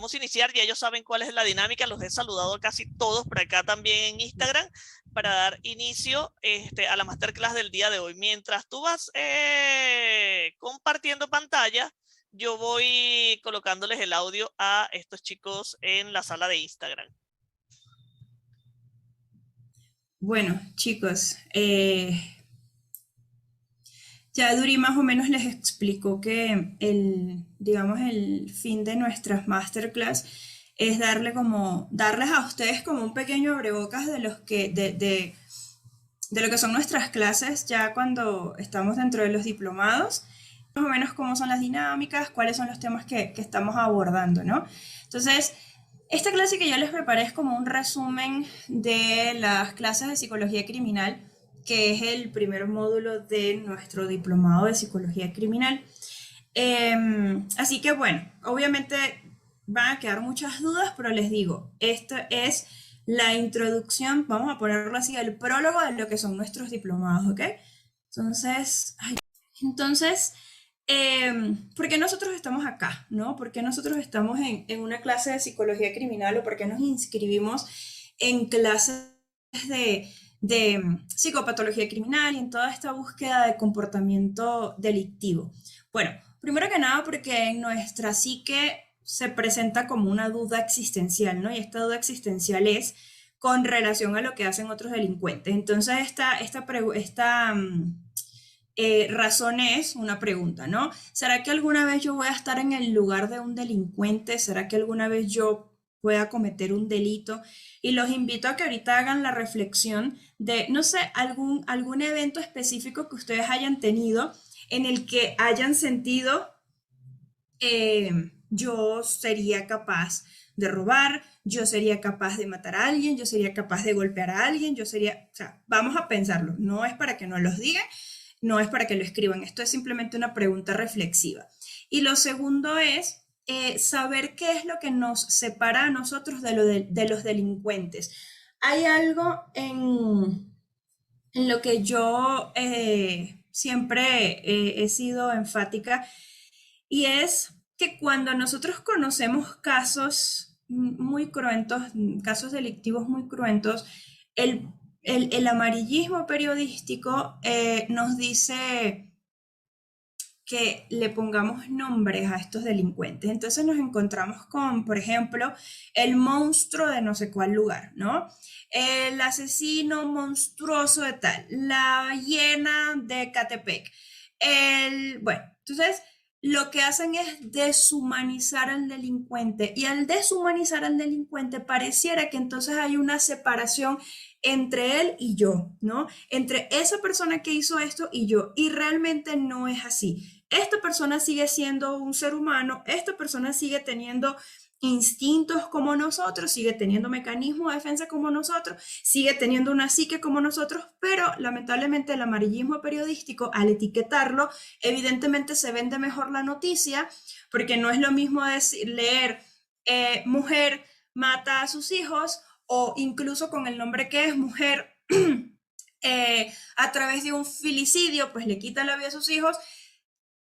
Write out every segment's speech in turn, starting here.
vamos a iniciar, ya ellos saben cuál es la dinámica, los he saludado a casi todos por acá también en Instagram para dar inicio a la masterclass del día de hoy. Mientras tú vas compartiendo pantalla, yo voy colocándoles el audio a estos chicos en la sala de Instagram. Bueno, chicos, ya Duri más o menos les explicó que digamos, el fin de nuestras masterclass es darles a ustedes como un pequeño abrebocas de lo que son nuestras clases ya cuando estamos dentro de los diplomados, más o menos cómo son las dinámicas, cuáles son los temas que estamos abordando, ¿no? Entonces, esta clase que yo les preparé es como un resumen de las clases de psicología criminal, que es el primer módulo de nuestro diplomado de psicología criminal. Así que bueno, obviamente van a quedar muchas dudas, pero les digo, esto es la introducción, vamos a ponerlo así, el prólogo de lo que son nuestros diplomados, ¿ok? Entonces, ¿por qué nosotros estamos acá? ¿No? ¿Por qué nosotros estamos en una clase de psicología criminal o por qué nos inscribimos en clases de psicopatología criminal y en toda esta búsqueda de comportamiento delictivo? Bueno, primero que nada porque en nuestra psique se presenta como una duda existencial, ¿no? Y esta duda existencial es con relación a lo que hacen otros delincuentes. Entonces, razón es una pregunta, ¿no? ¿Será que alguna vez yo voy a estar en el lugar de un delincuente? ¿Será que alguna vez yo pueda cometer un delito? Y los invito a que ahorita hagan la reflexión de, no sé, algún evento específico que ustedes hayan tenido en el que hayan sentido yo sería capaz de robar, yo sería capaz de matar a alguien, yo sería capaz de golpear a alguien, o sea, vamos a pensarlo, no es para que nos los digan, no es para que lo escriban, esto es simplemente una pregunta reflexiva. Y lo segundo es saber qué es lo que nos separa a nosotros de los delincuentes. Hay algo en lo que yo siempre he sido enfática y es que cuando nosotros conocemos casos muy cruentos, casos delictivos muy cruentos, el, el amarillismo periodístico nos dice que le pongamos nombres a estos delincuentes. Entonces nos encontramos con, por ejemplo, el monstruo de no sé cuál lugar, ¿no? El asesino monstruoso de tal, la hiena de Catepec. Bueno, entonces lo que hacen es deshumanizar al delincuente y al deshumanizar al delincuente pareciera que entonces hay una separación entre él y yo, ¿no? Entre esa persona que hizo esto y yo, y realmente no es así. Esta persona sigue siendo un ser humano, esta persona sigue teniendo instintos como nosotros, sigue teniendo mecanismos de defensa como nosotros, sigue teniendo una psique como nosotros, pero lamentablemente el amarillismo periodístico, al etiquetarlo, evidentemente se vende mejor la noticia, porque no es lo mismo leer mujer mata a sus hijos o incluso con el nombre que es mujer a través de un filicidio, pues le quita la vida a sus hijos.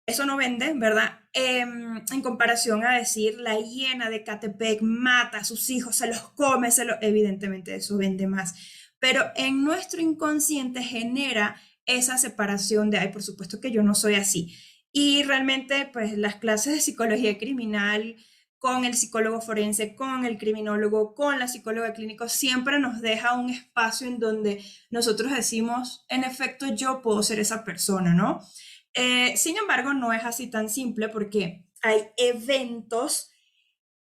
Eso no vende, ¿verdad? En comparación a decir la hiena de Catepec mata a sus hijos, se los come, evidentemente eso vende más. Pero en nuestro inconsciente genera esa separación de, ay, por supuesto que yo no soy así. Y realmente, pues las clases de psicología criminal con el psicólogo forense, con el criminólogo, con la psicóloga clínico, siempre nos deja un espacio en donde nosotros decimos, en efecto, yo puedo ser esa persona, ¿no? Sin embargo, no es así tan simple porque hay eventos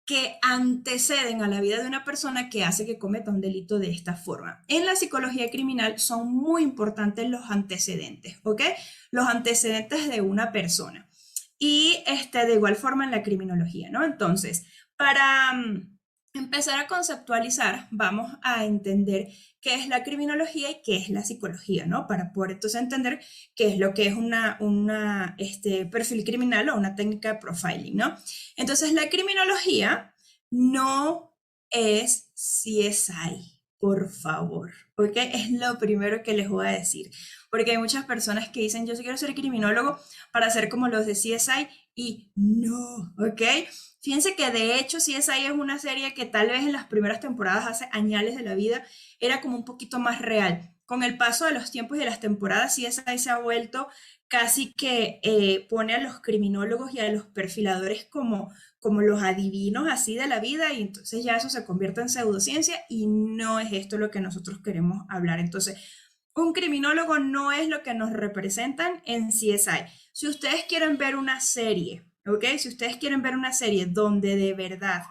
que anteceden a la vida de una persona que hace que cometa un delito de esta forma. En la psicología criminal son muy importantes los antecedentes, ¿ok? Los antecedentes de una persona. Y de igual forma en la criminología, ¿no? Entonces, para empezar a conceptualizar, vamos a entender qué es la criminología y qué es la psicología, ¿no? Para poder entonces entender qué es lo que es una perfil criminal o una técnica de profiling, ¿no? Entonces, la criminología no es CSI, por favor, ¿ok? Es lo primero que les voy a decir, porque hay muchas personas que dicen, yo quiero ser criminólogo para ser como los de CSI, y no, ¿ok? Fíjense que de hecho CSI es una serie que tal vez en las primeras temporadas, hace añales de la vida, era como un poquito más real. Con el paso de los tiempos y de las temporadas, CSI se ha vuelto casi que pone a los criminólogos y a los perfiladores como los adivinos así de la vida, y entonces ya eso se convierte en pseudociencia y no es esto lo que nosotros queremos hablar. Entonces, un criminólogo no es lo que nos representan en CSI. Si ustedes quieren ver una serie, ¿ok? Si ustedes quieren ver una serie donde de verdad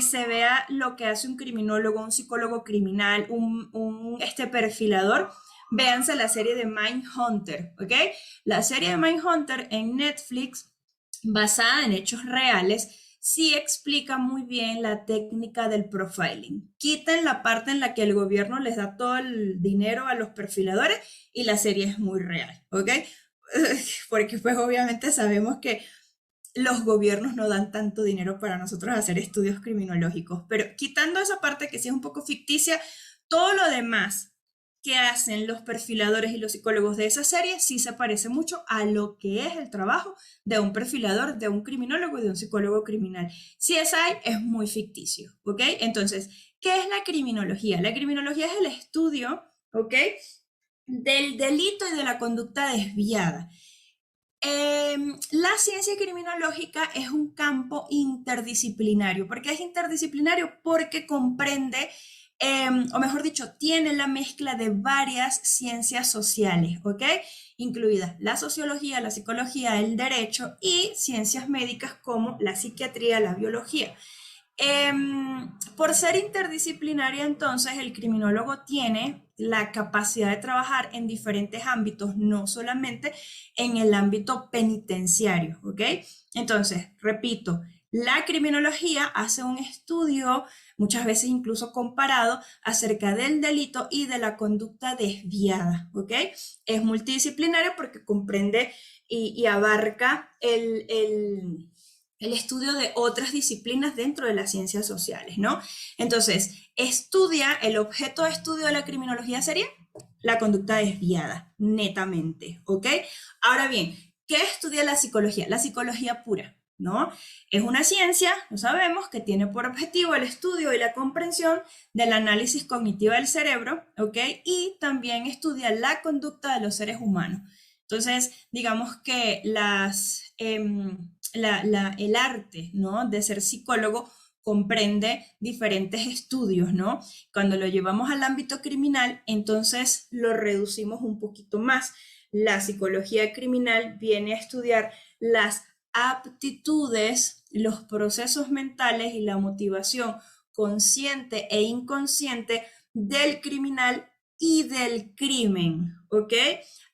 se vea lo que hace un criminólogo, un psicólogo criminal, este perfilador, véanse la serie de Mindhunter, ¿ok? La serie de Mindhunter en Netflix, basada en hechos reales, sí explica muy bien la técnica del profiling. Quiten la parte en la que el gobierno les da todo el dinero a los perfiladores y la serie es muy real, ¿ok? Porque pues obviamente sabemos que los gobiernos no dan tanto dinero para nosotros hacer estudios criminológicos, pero quitando esa parte que sí es un poco ficticia, todo lo demás que hacen los perfiladores y los psicólogos de esa serie sí se parece mucho a lo que es el trabajo de un perfilador, de un criminólogo y de un psicólogo criminal. CSI es muy ficticio, ¿ok? Entonces, ¿qué es la criminología? La criminología es el estudio, ¿ok? Del delito y de la conducta desviada. La ciencia criminológica es un campo interdisciplinario. ¿Por qué es interdisciplinario? Porque comprende, o mejor dicho, tiene la mezcla de varias ciencias sociales, ¿ok? Incluidas la sociología, la psicología, el derecho y ciencias médicas como la psiquiatría, la biología. Por ser interdisciplinaria, entonces, el criminólogo tiene la capacidad de trabajar en diferentes ámbitos, no solamente en el ámbito penitenciario, ¿ok? Entonces, repito, la criminología hace un estudio, muchas veces incluso comparado, acerca del delito y de la conducta desviada, ¿ok? Es multidisciplinario porque comprende y abarca el estudio de otras disciplinas dentro de las ciencias sociales, ¿no? Entonces, el objeto de estudio de la criminología sería la conducta desviada, netamente, ¿ok? Ahora bien, ¿qué estudia la psicología? La psicología pura, ¿no? Es una ciencia, lo sabemos, que tiene por objetivo el estudio y la comprensión del análisis cognitivo del cerebro, ¿ok? Y también estudia la conducta de los seres humanos. Entonces, digamos que el arte, ¿no?, de ser psicólogo comprende diferentes estudios, ¿no? Cuando lo llevamos al ámbito criminal, entonces lo reducimos un poquito más. La psicología criminal viene a estudiar las aptitudes, los procesos mentales y la motivación consciente e inconsciente del criminal y del crimen, ¿ok?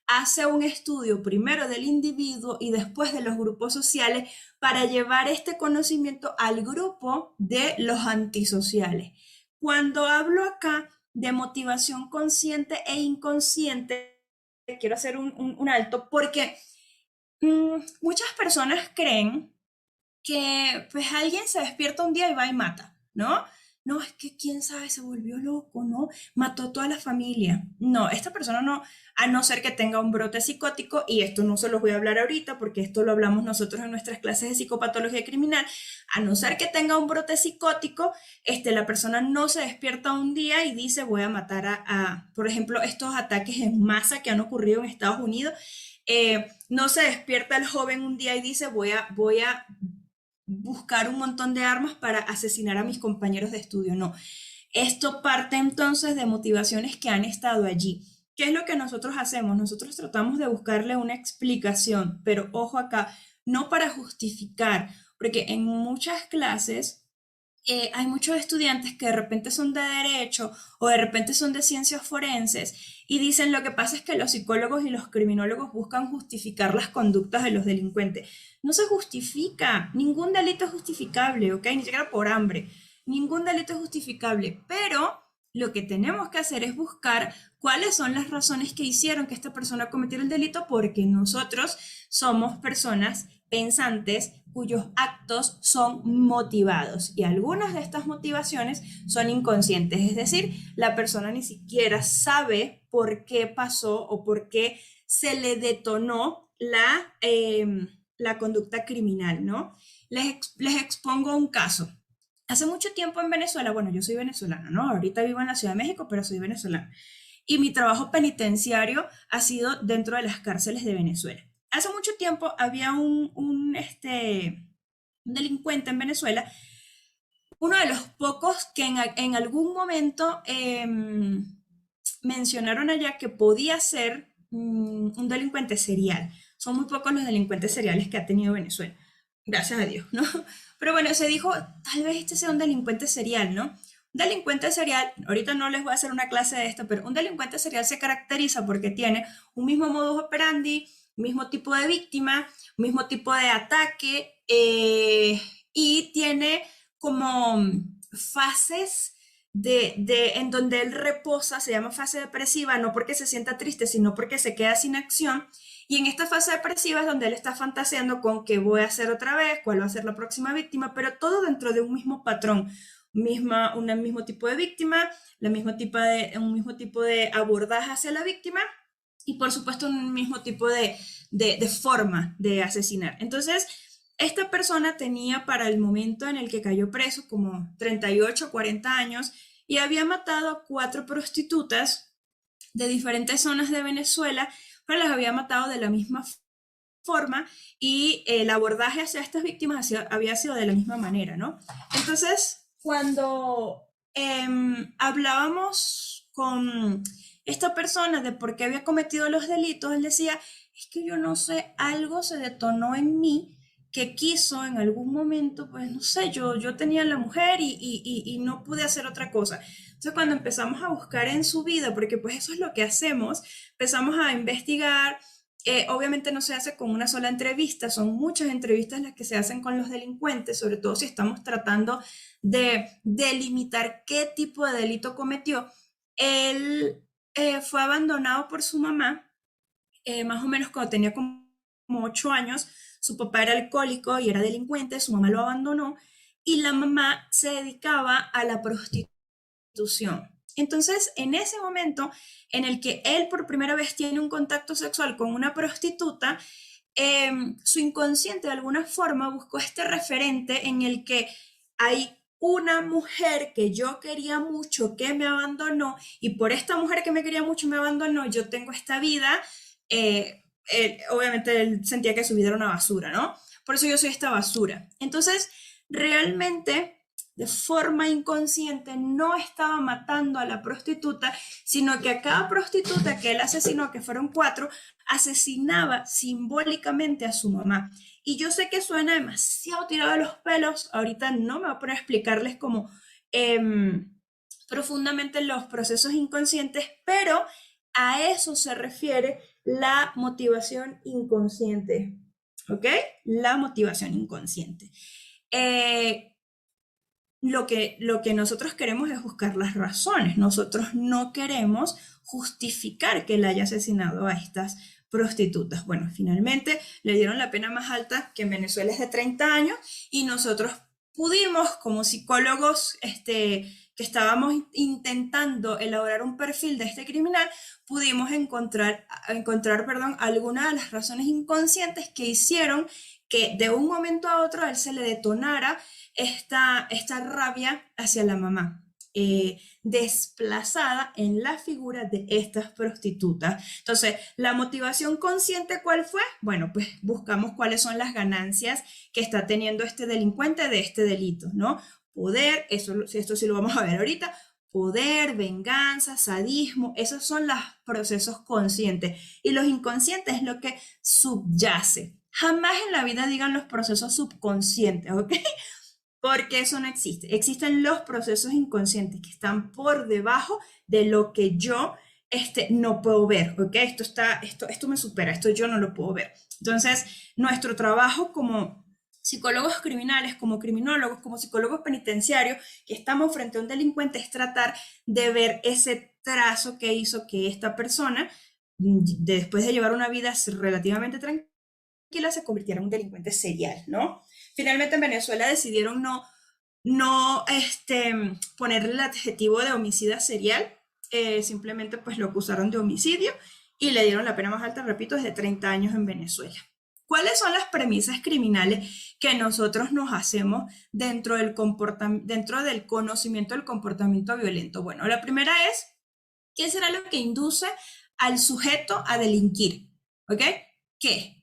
Hace un estudio primero del individuo y después de los grupos sociales para llevar este conocimiento al grupo de los antisociales. Cuando hablo acá de motivación consciente e inconsciente, quiero hacer un alto porque muchas personas creen que pues alguien se despierta un día y va y mata, ¿no? No, es que quién sabe, se volvió loco, ¿no? Mató a toda la familia. No, esta persona no, a no ser que tenga un brote psicótico, y esto no se los voy a hablar ahorita porque esto lo hablamos nosotros en nuestras clases de psicopatología criminal, a no ser que tenga un brote psicótico, la persona no se despierta un día y dice voy a matar por ejemplo, estos ataques en masa que han ocurrido en Estados Unidos. No se despierta el joven un día y dice voy a buscar un montón de armas para asesinar a mis compañeros de estudio. No, esto parte entonces de motivaciones que han estado allí. ¿Qué es lo que nosotros hacemos? Nosotros tratamos de buscarle una explicación, pero ojo acá, no para justificar, porque en muchas clases hay muchos estudiantes que de repente son de derecho o de repente son de ciencias forenses y dicen lo que pasa es que los psicólogos y los criminólogos buscan justificar las conductas de los delincuentes. No se justifica, ningún delito es justificable, ¿ok? Ni siquiera por hambre, ningún delito es justificable, pero lo que tenemos que hacer es buscar cuáles son las razones que hicieron que esta persona cometiera el delito, porque nosotros somos personas pensantes cuyos actos son motivados y algunas de estas motivaciones son inconscientes, es decir, la persona ni siquiera sabe por qué pasó o por qué se le detonó la conducta criminal, ¿no? Les expongo un caso. Hace mucho tiempo en Venezuela, bueno, yo soy venezolana, ¿no? Ahorita vivo en la Ciudad de México, pero soy venezolana. Y mi trabajo penitenciario ha sido dentro de las cárceles de Venezuela. Hace mucho tiempo había un delincuente en Venezuela, uno de los pocos que en algún momento mencionaron allá que podía ser un delincuente serial. Son muy pocos los delincuentes seriales que ha tenido Venezuela. Gracias a Dios, ¿no? Pero bueno, se dijo, tal vez este sea un delincuente serial, ¿no? Un delincuente serial, ahorita no les voy a hacer una clase de esto, pero un delincuente serial se caracteriza porque tiene un mismo modus operandi, mismo tipo de víctima, mismo tipo de ataque, y tiene como fases en donde él reposa, se llama fase depresiva, no porque se sienta triste, sino porque se queda sin acción. Y en esta fase depresiva es donde él está fantaseando con qué voy a hacer otra vez, cuál va a ser la próxima víctima, pero todo dentro de un mismo patrón, un mismo tipo de víctima, un mismo tipo de abordaje hacia la víctima y por supuesto un mismo tipo de forma de asesinar. Entonces, esta persona tenía para el momento en el que cayó preso como 38, 40 años y había matado a 4 prostitutas de diferentes zonas de Venezuela, pero las había matado de la misma forma y el abordaje hacia estas víctimas había sido de la misma manera, ¿no? Entonces, cuando hablábamos con esta persona de por qué había cometido los delitos, él decía, es que yo no sé, algo se detonó en mí que quiso en algún momento, pues no sé, yo tenía la mujer y no pude hacer otra cosa. Entonces cuando empezamos a buscar en su vida, porque pues eso es lo que hacemos, empezamos a investigar, obviamente no se hace con una sola entrevista, son muchas entrevistas las que se hacen con los delincuentes, sobre todo si estamos tratando de delimitar qué tipo de delito cometió. Él fue abandonado por su mamá, más o menos cuando tenía como 8 años. Su papá era alcohólico y era delincuente, su mamá lo abandonó y la mamá se dedicaba a la prostitución. Entonces, en ese momento en el que él por primera vez tiene un contacto sexual con una prostituta, su inconsciente de alguna forma buscó este referente en el que hay una mujer que yo quería mucho que me abandonó y por esta mujer que me quería mucho me abandonó, yo tengo esta vida. Obviamente él sentía que su vida era una basura, ¿no? Por eso yo soy esta basura. Entonces, realmente, de forma inconsciente, no estaba matando a la prostituta, sino que a cada prostituta que él asesinó, que fueron 4, asesinaba simbólicamente a su mamá. Y yo sé que suena demasiado tirado de los pelos, ahorita no me voy a poner a explicarles como profundamente los procesos inconscientes, pero a eso se refiere la motivación inconsciente, ¿ok? La motivación inconsciente. Lo que nosotros queremos es buscar las razones. Nosotros no queremos justificar que él haya asesinado a estas prostitutas. Bueno, finalmente le dieron la pena más alta, que en Venezuela es de 30 años, y nosotros pudimos, como psicólogos que estábamos intentando elaborar un perfil de este criminal, pudimos encontrar algunas de las razones inconscientes que hicieron que de un momento a otro a él se le detonara esta rabia hacia la mamá, desplazada en la figura de estas prostitutas. Entonces, la motivación consciente, ¿cuál fue? Bueno, pues buscamos cuáles son las ganancias que está teniendo este delincuente de este delito, ¿no? Poder, esto sí lo vamos a ver ahorita, poder, venganza, sadismo, esos son los procesos conscientes. Y los inconscientes es lo que subyace. Jamás en la vida digan los procesos subconscientes, ¿ok? Porque eso no existe. Existen los procesos inconscientes que están por debajo de lo que yo no puedo ver, ¿ok? Esto me supera, esto yo no lo puedo ver. Entonces, nuestro trabajo como psicólogos criminales, como criminólogos, como psicólogos penitenciarios, que estamos frente a un delincuente, es tratar de ver ese trazo que hizo que esta persona, después de llevar una vida relativamente tranquila, se convirtiera en un delincuente serial, ¿no? Finalmente en Venezuela decidieron no ponerle el adjetivo de homicida serial, simplemente pues lo acusaron de homicidio y le dieron la pena más alta, repito, es de 30 años en Venezuela. ¿Cuáles son las premisas criminales que nosotros nos hacemos dentro del conocimiento del comportamiento violento? Bueno, la primera es, ¿qué será lo que induce al sujeto a delinquir? ¿Ok? ¿Qué?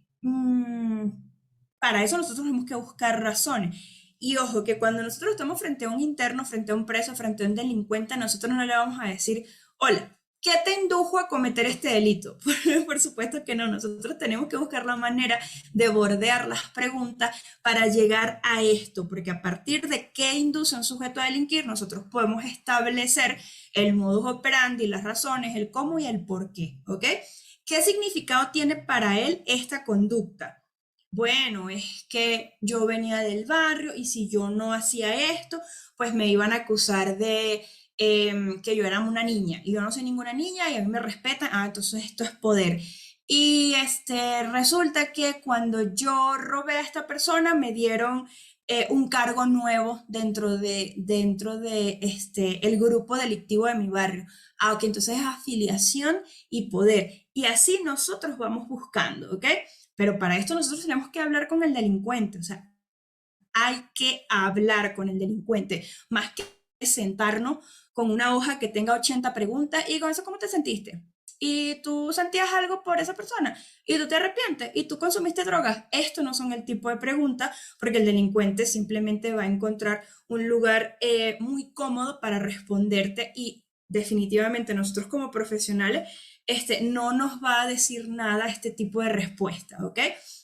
Para eso nosotros tenemos que buscar razones. Y ojo, que cuando nosotros estamos frente a un interno, frente a un preso, frente a un delincuente, nosotros no le vamos a decir, hola, ¿qué te indujo a cometer este delito? Por supuesto que no, nosotros tenemos que buscar la manera de bordear las preguntas para llegar a esto, porque a partir de qué induce a un sujeto a delinquir, nosotros podemos establecer el modus operandi, las razones, el cómo y el por qué, ¿ok? ¿Qué significado tiene para él esta conducta? Bueno, es que yo venía del barrio y si yo no hacía esto, pues me iban a acusar de que yo era una niña y yo no soy ninguna niña y a mí me respetan, entonces esto es poder. Y resulta que cuando yo robé a esta persona me dieron un cargo nuevo dentro de el grupo delictivo de mi barrio. Ok, entonces es afiliación y poder. Y así nosotros vamos buscando, ¿ok? Pero para esto nosotros tenemos que hablar con el delincuente, o sea, hay que hablar con el delincuente, más que sentarnos con una hoja que tenga 80 preguntas y con eso, ¿cómo te sentiste? Y tú sentías algo por esa persona y tú te arrepientes y tú consumiste drogas. Esto no son el tipo de preguntas porque el delincuente simplemente va a encontrar un lugar muy cómodo para responderte y definitivamente nosotros como profesionales no nos va a decir nada este tipo de respuesta, ¿ok?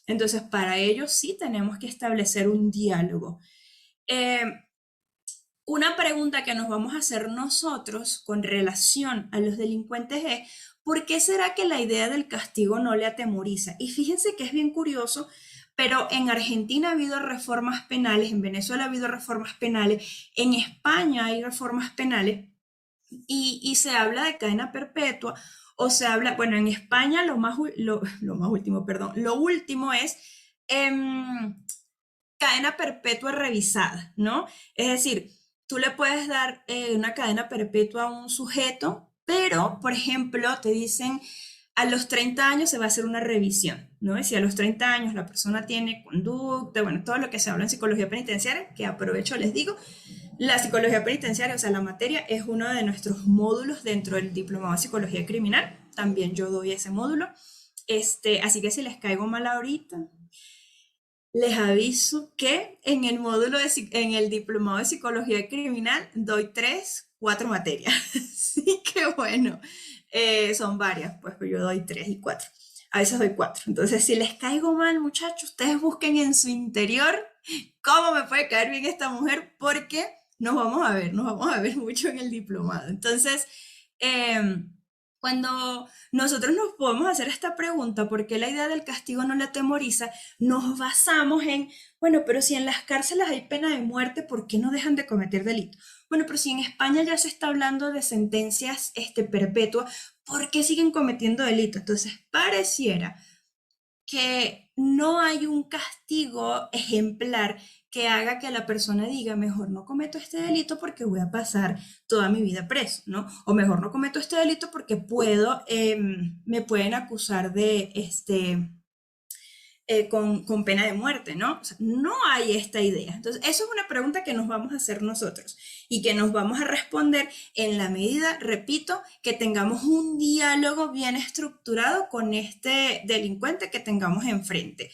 Entonces, para ello sí tenemos que establecer un diálogo. Eh, una pregunta que nos vamos a hacer nosotros con relación a los delincuentes es, ¿por qué será que la idea del castigo no le atemoriza? Y fíjense que es bien curioso, pero en Argentina ha habido reformas penales, en Venezuela ha habido reformas penales, en España hay reformas penales y se habla de cadena perpetua o se habla, bueno, en España lo más último, perdón, lo último es cadena perpetua revisada, ¿no? Es decir, tú le puedes dar una cadena perpetua a un sujeto, pero, por ejemplo, te dicen a los 30 años se va a hacer una revisión, ¿no? Y si a los 30 años la persona tiene conducta, bueno, todo lo que se habla en psicología penitenciaria, que aprovecho les digo, la psicología penitenciaria, o sea, la materia, es uno de nuestros módulos dentro del diplomado de psicología criminal. También yo doy ese módulo. Así que si les caigo mal ahorita, les aviso que en el en el diplomado de psicología criminal doy 4 materias. Así que bueno, son varias, pues yo doy 3 y 4. A veces doy 4. Entonces, si les caigo mal, muchachos, ustedes busquen en su interior cómo me puede caer bien esta mujer, porque nos vamos a ver mucho en el diplomado. Entonces, eh, cuando nosotros nos podemos hacer esta pregunta, ¿por qué la idea del castigo no le atemoriza? Nos basamos en, bueno, pero si en las cárceles hay pena de muerte, ¿por qué no dejan de cometer delitos? Bueno, pero si en España ya se está hablando de sentencias perpetuas, ¿por qué siguen cometiendo delitos? Entonces, pareciera que no hay un castigo ejemplar que haga que la persona diga, mejor no cometo este delito porque voy a pasar toda mi vida preso, ¿no? O mejor no cometo este delito porque me pueden acusar de con pena de muerte, ¿no? O sea, no hay esta idea. Entonces, eso es una pregunta que nos vamos a hacer nosotros y que nos vamos a responder en la medida, repito, que tengamos un diálogo bien estructurado con este delincuente que tengamos enfrente.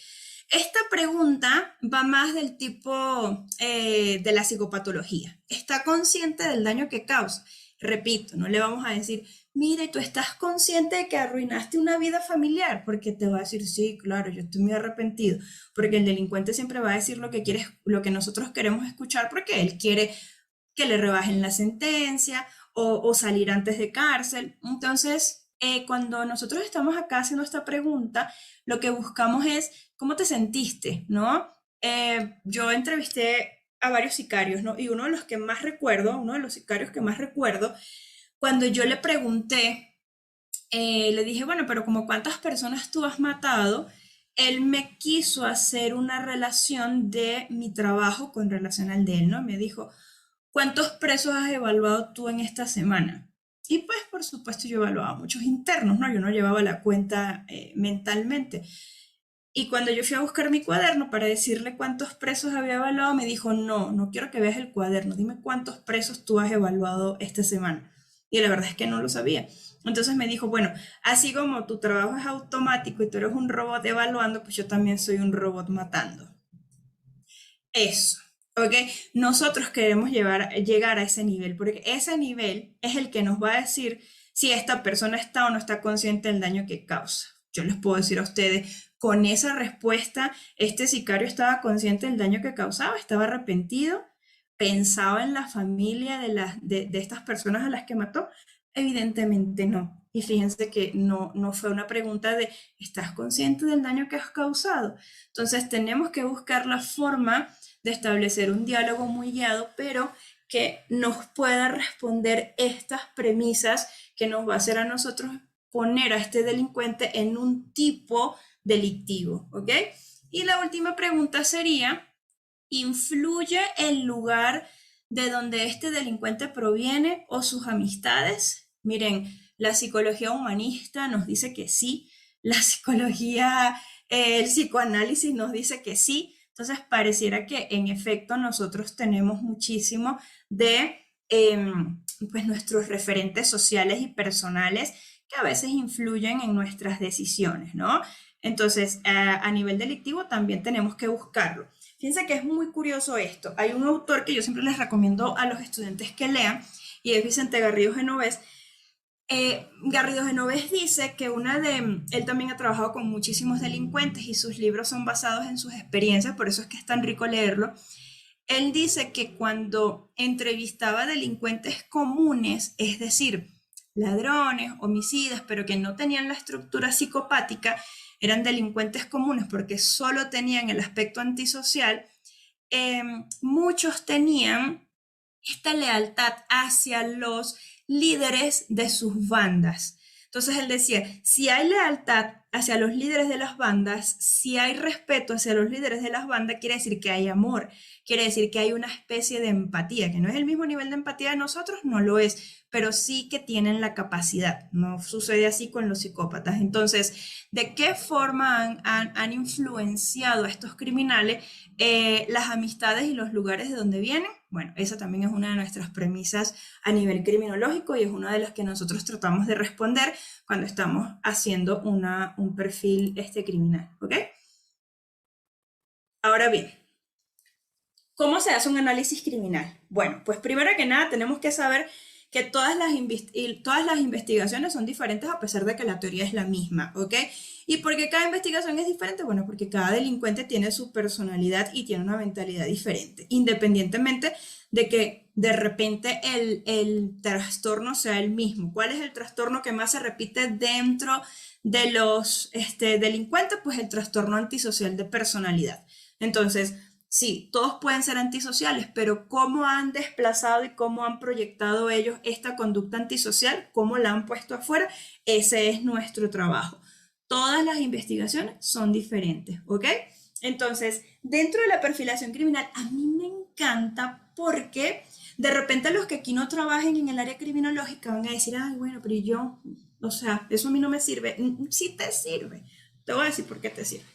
Esta pregunta va más del tipo de la psicopatología. ¿Está consciente del daño que causa? Repito, no le vamos a decir, mire, tú estás consciente de que arruinaste una vida familiar, porque te va a decir, sí, claro, yo estoy muy arrepentido, porque el delincuente siempre va a decir lo que quiere, lo que nosotros queremos escuchar, porque él quiere que le rebajen la sentencia o salir antes de cárcel. Entonces, cuando nosotros estamos acá haciendo esta pregunta, lo que buscamos es, ¿cómo te sentiste? ¿No? Yo entrevisté a varios sicarios, ¿no? Y uno de los sicarios que más recuerdo, cuando yo le pregunté, le dije, bueno, pero como cuántas personas tú has matado, él me quiso hacer una relación de mi trabajo con relación al de él, ¿no? Me dijo, ¿cuántos presos has evaluado tú en esta semana? Y pues, por supuesto, yo evaluaba muchos internos, ¿no? Yo no llevaba la cuenta mentalmente. Y cuando yo fui a buscar mi cuaderno para decirle cuántos presos había evaluado, me dijo, no, no quiero que veas el cuaderno, dime cuántos presos tú has evaluado esta semana. Y la verdad es que no lo sabía. Entonces me dijo, bueno, así como tu trabajo es automático y tú eres un robot evaluando, pues yo también soy un robot matando. Eso, ¿ok? Nosotros queremos llegar a ese nivel, porque ese nivel es el que nos va a decir si esta persona está o no está consciente del daño que causa. Yo les puedo decir a ustedes, con esa respuesta, este sicario estaba consciente del daño que causaba, estaba arrepentido, pensaba en la familia de estas personas a las que mató. Evidentemente no. Y fíjense que no fue una pregunta de, ¿estás consciente del daño que has causado? Entonces tenemos que buscar la forma de establecer un diálogo muy guiado, pero que nos pueda responder estas premisas que nos va a hacer a nosotros poner a este delincuente en un tipo delictivo, ¿ok? Y la última pregunta sería, ¿influye el lugar de donde este delincuente proviene o sus amistades? Miren, la psicología humanista nos dice que sí, la psicología, el psicoanálisis nos dice que sí, entonces pareciera que en efecto nosotros tenemos muchísimo de pues nuestros referentes sociales y personales que a veces influyen en nuestras decisiones, ¿no? Entonces, a nivel delictivo también tenemos que buscarlo. Fíjense que es muy curioso esto. Hay un autor que yo siempre les recomiendo a los estudiantes que lean y es Vicente Garrido Genovés. Garrido Genovés dice que él también ha trabajado con muchísimos delincuentes y sus libros son basados en sus experiencias, por eso es que es tan rico leerlo. Él dice que cuando entrevistaba delincuentes comunes, es decir, ladrones, homicidas, pero que no tenían la estructura psicopática, eran delincuentes comunes porque solo tenían el aspecto antisocial, muchos tenían esta lealtad hacia los líderes de sus bandas. Entonces él decía, si hay lealtad hacia los líderes de las bandas, si hay respeto hacia los líderes de las bandas, quiere decir que hay amor, quiere decir que hay una especie de empatía, que no es el mismo nivel de empatía de nosotros, no lo es, pero sí que tienen la capacidad. No sucede así con los psicópatas. Entonces, ¿de qué forma han influenciado a estos criminales las amistades y los lugares de donde vienen? Bueno, esa también es una de nuestras premisas a nivel criminológico y es una de las que nosotros tratamos de responder cuando estamos haciendo un perfil criminal, ¿ok? Ahora bien, ¿cómo se hace un análisis criminal? Bueno, pues primero que nada tenemos que saber que todas las investigaciones son diferentes a pesar de que la teoría es la misma, ¿ok? ¿Y por qué cada investigación es diferente? Bueno, porque cada delincuente tiene su personalidad y tiene una mentalidad diferente, independientemente de que de repente el trastorno sea el mismo. ¿Cuál es el trastorno que más se repite dentro de los delincuentes? Pues el trastorno antisocial de personalidad. Entonces, sí, todos pueden ser antisociales, pero cómo han desplazado y cómo han proyectado ellos esta conducta antisocial, cómo la han puesto afuera, ese es nuestro trabajo. Todas las investigaciones son diferentes, ¿ok? Entonces, dentro de la perfilación criminal, a mí me encanta porque de repente los que aquí no trabajen en el área criminológica van a decir, ay, bueno, pero yo, o sea, eso a mí no me sirve. Sí te sirve. Te voy a decir por qué te sirve.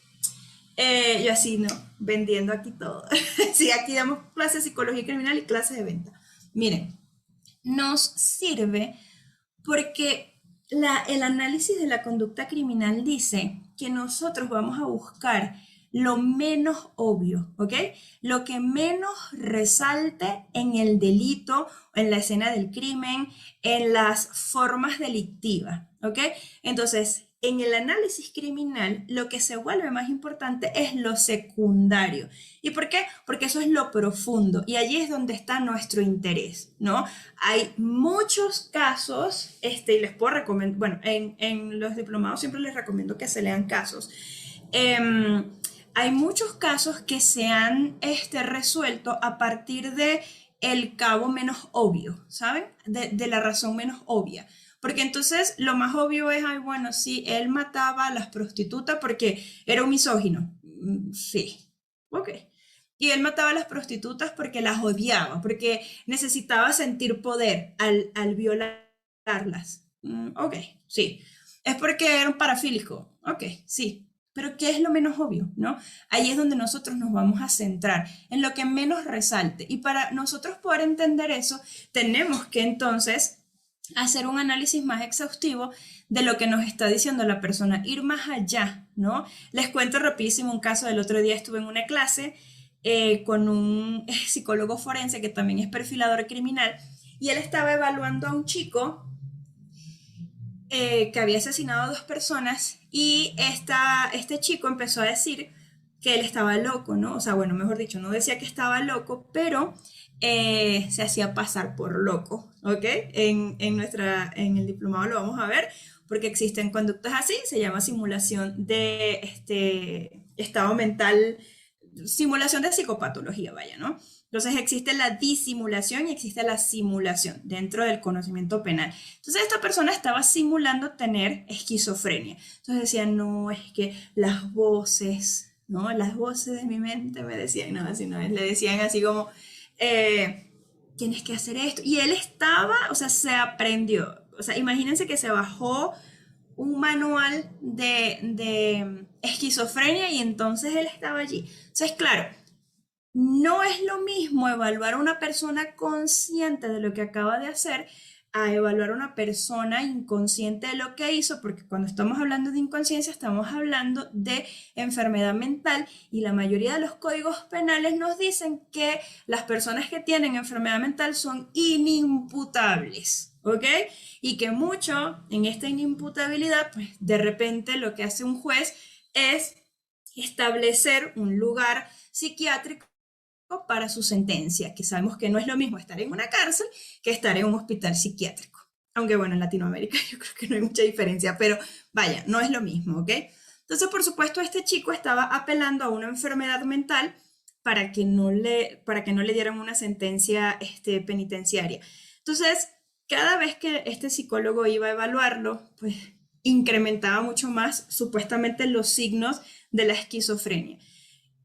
Yo así, no, vendiendo aquí todo. Sí, aquí damos clases de psicología criminal y clases de venta. Miren, nos sirve porque el análisis de la conducta criminal dice que nosotros vamos a buscar lo menos obvio, ¿ok? Lo que menos resalte en el delito, en la escena del crimen, en las formas delictivas, ¿ok? Entonces, en el análisis criminal, lo que se vuelve más importante es lo secundario. ¿Y por qué? Porque eso es lo profundo y allí es donde está nuestro interés, ¿no? Hay muchos casos, y les puedo recomendar, bueno, en los diplomados siempre les recomiendo que se lean casos. Hay muchos casos que se han resuelto a partir de el cabo menos obvio, ¿saben? De la razón menos obvia. Porque entonces lo más obvio es, ay, bueno, sí, él mataba a las prostitutas porque era un misógino. Sí, ok. Y él mataba a las prostitutas porque las odiaba, porque necesitaba sentir poder al violarlas. Ok, sí. Es porque era un parafílico. Ok, sí. Pero ¿qué es lo menos obvio, no? Ahí es donde nosotros nos vamos a centrar, en lo que menos resalte. Y para nosotros poder entender eso, tenemos que entonces hacer un análisis más exhaustivo de lo que nos está diciendo la persona, ir más allá, ¿no? Les cuento rapidísimo un caso del otro día, estuve en una clase con un psicólogo forense que también es perfilador criminal y él estaba evaluando a un chico que había asesinado a 2 personas y este chico empezó a decir que él estaba loco, ¿no? O sea, bueno, mejor dicho, no decía que estaba loco, pero se hacía pasar por loco, ¿ok? En el diplomado lo vamos a ver, porque existen conductas así, se llama simulación de estado mental, simulación de psicopatología, vaya, ¿no? Entonces existe la disimulación y existe la simulación dentro del conocimiento penal. Entonces esta persona estaba simulando tener esquizofrenia. Entonces decía, no, es que las voces, ¿no? Las voces de mi mente me decían, no, así no es, le decían así como, tienes que hacer esto. Y él estaba, o sea, se aprendió. O sea, imagínense que se bajó un manual de esquizofrenia y entonces él estaba allí. Entonces, claro, no es lo mismo evaluar a una persona consciente de lo que acaba de hacer a evaluar a una persona inconsciente de lo que hizo, porque cuando estamos hablando de inconsciencia estamos hablando de enfermedad mental y la mayoría de los códigos penales nos dicen que las personas que tienen enfermedad mental son inimputables, ¿ok? Y que mucho en esta inimputabilidad, pues de repente lo que hace un juez es establecer un lugar psiquiátrico para su sentencia, que sabemos que no es lo mismo estar en una cárcel que estar en un hospital psiquiátrico. Aunque bueno, en Latinoamérica yo creo que no hay mucha diferencia, pero vaya, no es lo mismo, ¿ok? Entonces, por supuesto, este chico estaba apelando a una enfermedad mental para que no le dieran una sentencia penitenciaria. Entonces, cada vez que este psicólogo iba a evaluarlo, pues incrementaba mucho más supuestamente los signos de la esquizofrenia.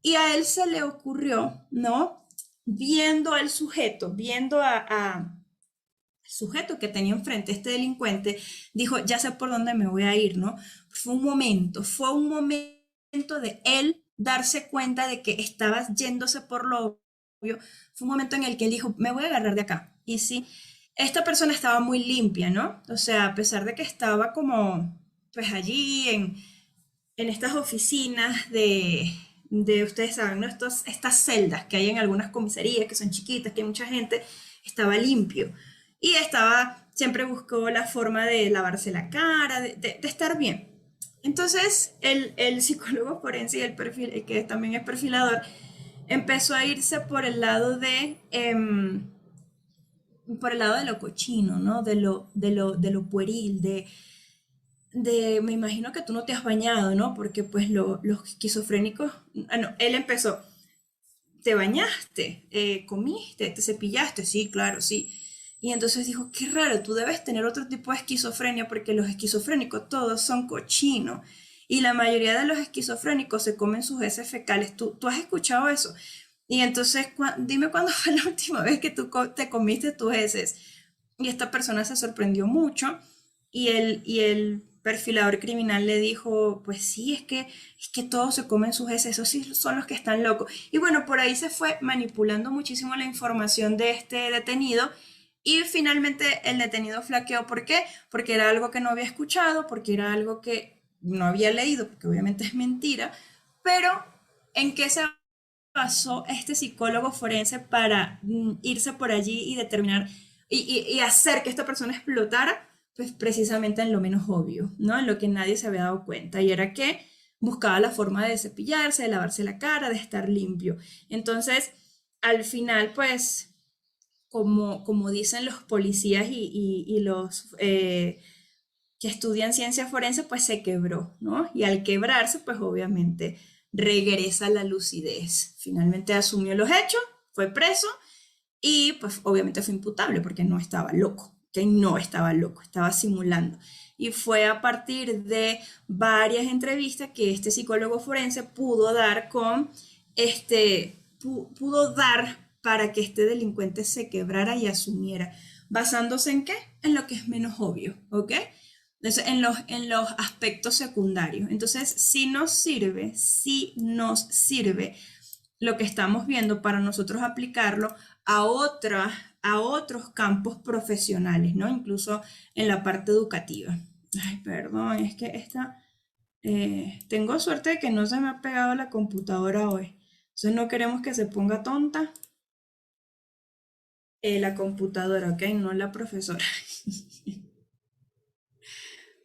Y a él se le ocurrió, ¿no? Viendo al sujeto, viendo al sujeto que tenía enfrente, este delincuente, dijo, ya sé por dónde me voy a ir, ¿no? Fue un momento de él darse cuenta de que estaba yéndose por lo obvio. Fue un momento en el que él dijo, me voy a agarrar de acá. Y sí, esta persona estaba muy limpia, ¿no? O sea, a pesar de que estaba como, pues allí en estas oficinas ustedes saben, ¿no? Estas celdas que hay en algunas comisarías que son chiquitas, que hay mucha gente, estaba limpio. Y siempre buscó la forma de lavarse la cara, de estar bien. Entonces, el psicólogo forense y que también es perfilador, empezó a irse por el lado de lo cochino, ¿no? De lo pueril, me imagino que tú no te has bañado, ¿no? Porque pues los esquizofrénicos, no, él empezó, ¿te bañaste? ¿Comiste? ¿Te cepillaste? Sí, claro, sí. Y entonces dijo, qué raro, tú debes tener otro tipo de esquizofrenia porque los esquizofrénicos todos son cochinos. Y la mayoría de los esquizofrénicos se comen sus heces fecales. ¿Tú has escuchado eso? Y entonces, dime cuándo fue la última vez que tú te comiste tus heces. Y esta persona se sorprendió mucho y el perfilador criminal le dijo, pues sí, es que todos se comen sus heces, esos sí son los que están locos. Y bueno, por ahí se fue manipulando muchísimo la información de este detenido y finalmente el detenido flaqueó. ¿Por qué? Porque era algo que no había escuchado, porque era algo que no había leído, porque obviamente es mentira, pero ¿en qué se basó este psicólogo forense para irse por allí y determinar y hacer que esta persona explotara? Pues precisamente en lo menos obvio, ¿no? En lo que nadie se había dado cuenta, y era que buscaba la forma de cepillarse, de lavarse la cara, de estar limpio. Entonces, al final, pues, como dicen los policías y los que estudian ciencia forense, pues se quebró, ¿no? Y al quebrarse, pues obviamente regresa la lucidez. Finalmente asumió los hechos, fue preso y pues obviamente fue imputable porque no estaba loco, que no estaba loco, estaba simulando. Y fue a partir de varias entrevistas que este psicólogo forense pudo dar pudo dar para que este delincuente se quebrara y asumiera. ¿Basándose en qué? En lo que es menos obvio, ¿ok? en los aspectos secundarios. Entonces, sí nos sirve lo que estamos viendo para nosotros aplicarlo a otros campos profesionales, ¿no? Incluso en la parte educativa. Ay, perdón, es que tengo suerte de que no se me ha pegado la computadora hoy. Entonces no queremos que se ponga tonta la computadora, ¿ok? No la profesora.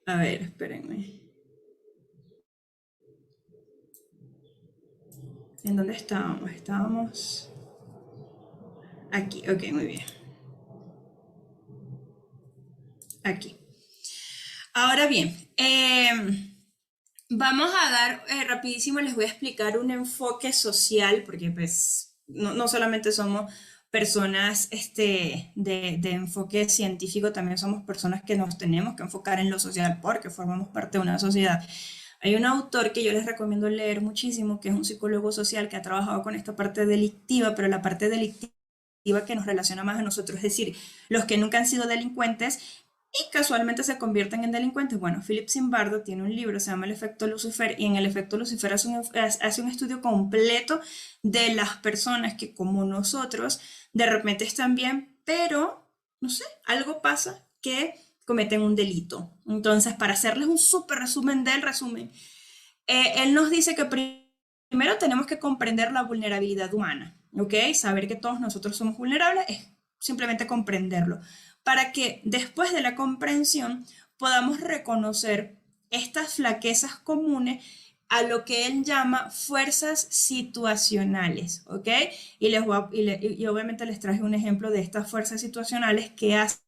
A ver, espérenme. ¿En dónde estábamos? Estábamos aquí, ok, muy bien. Aquí. Ahora bien, vamos a dar rapidísimo, les voy a explicar un enfoque social, porque pues no solamente somos personas de enfoque científico, también somos personas que nos tenemos que enfocar en lo social porque formamos parte de una sociedad. Hay un autor que yo les recomiendo leer muchísimo, que es un psicólogo social que ha trabajado con esta parte delictiva, pero la parte delictiva que nos relaciona más a nosotros, es decir, los que nunca han sido delincuentes y casualmente se convierten en delincuentes. Bueno, Philip Zimbardo tiene un libro, se llama El efecto Lucifer, y en el efecto Lucifer hace un estudio completo de las personas que como nosotros de repente están bien, pero, no sé, algo pasa que cometen un delito. Entonces, para hacerles un súper resumen del resumen, él nos dice que primero tenemos que comprender la vulnerabilidad humana, ¿ok? Saber que todos nosotros somos vulnerables es simplemente comprenderlo, para que después de la comprensión podamos reconocer estas flaquezas comunes a lo que él llama fuerzas situacionales, ¿ok? Y obviamente les traje un ejemplo de estas fuerzas situacionales que hacen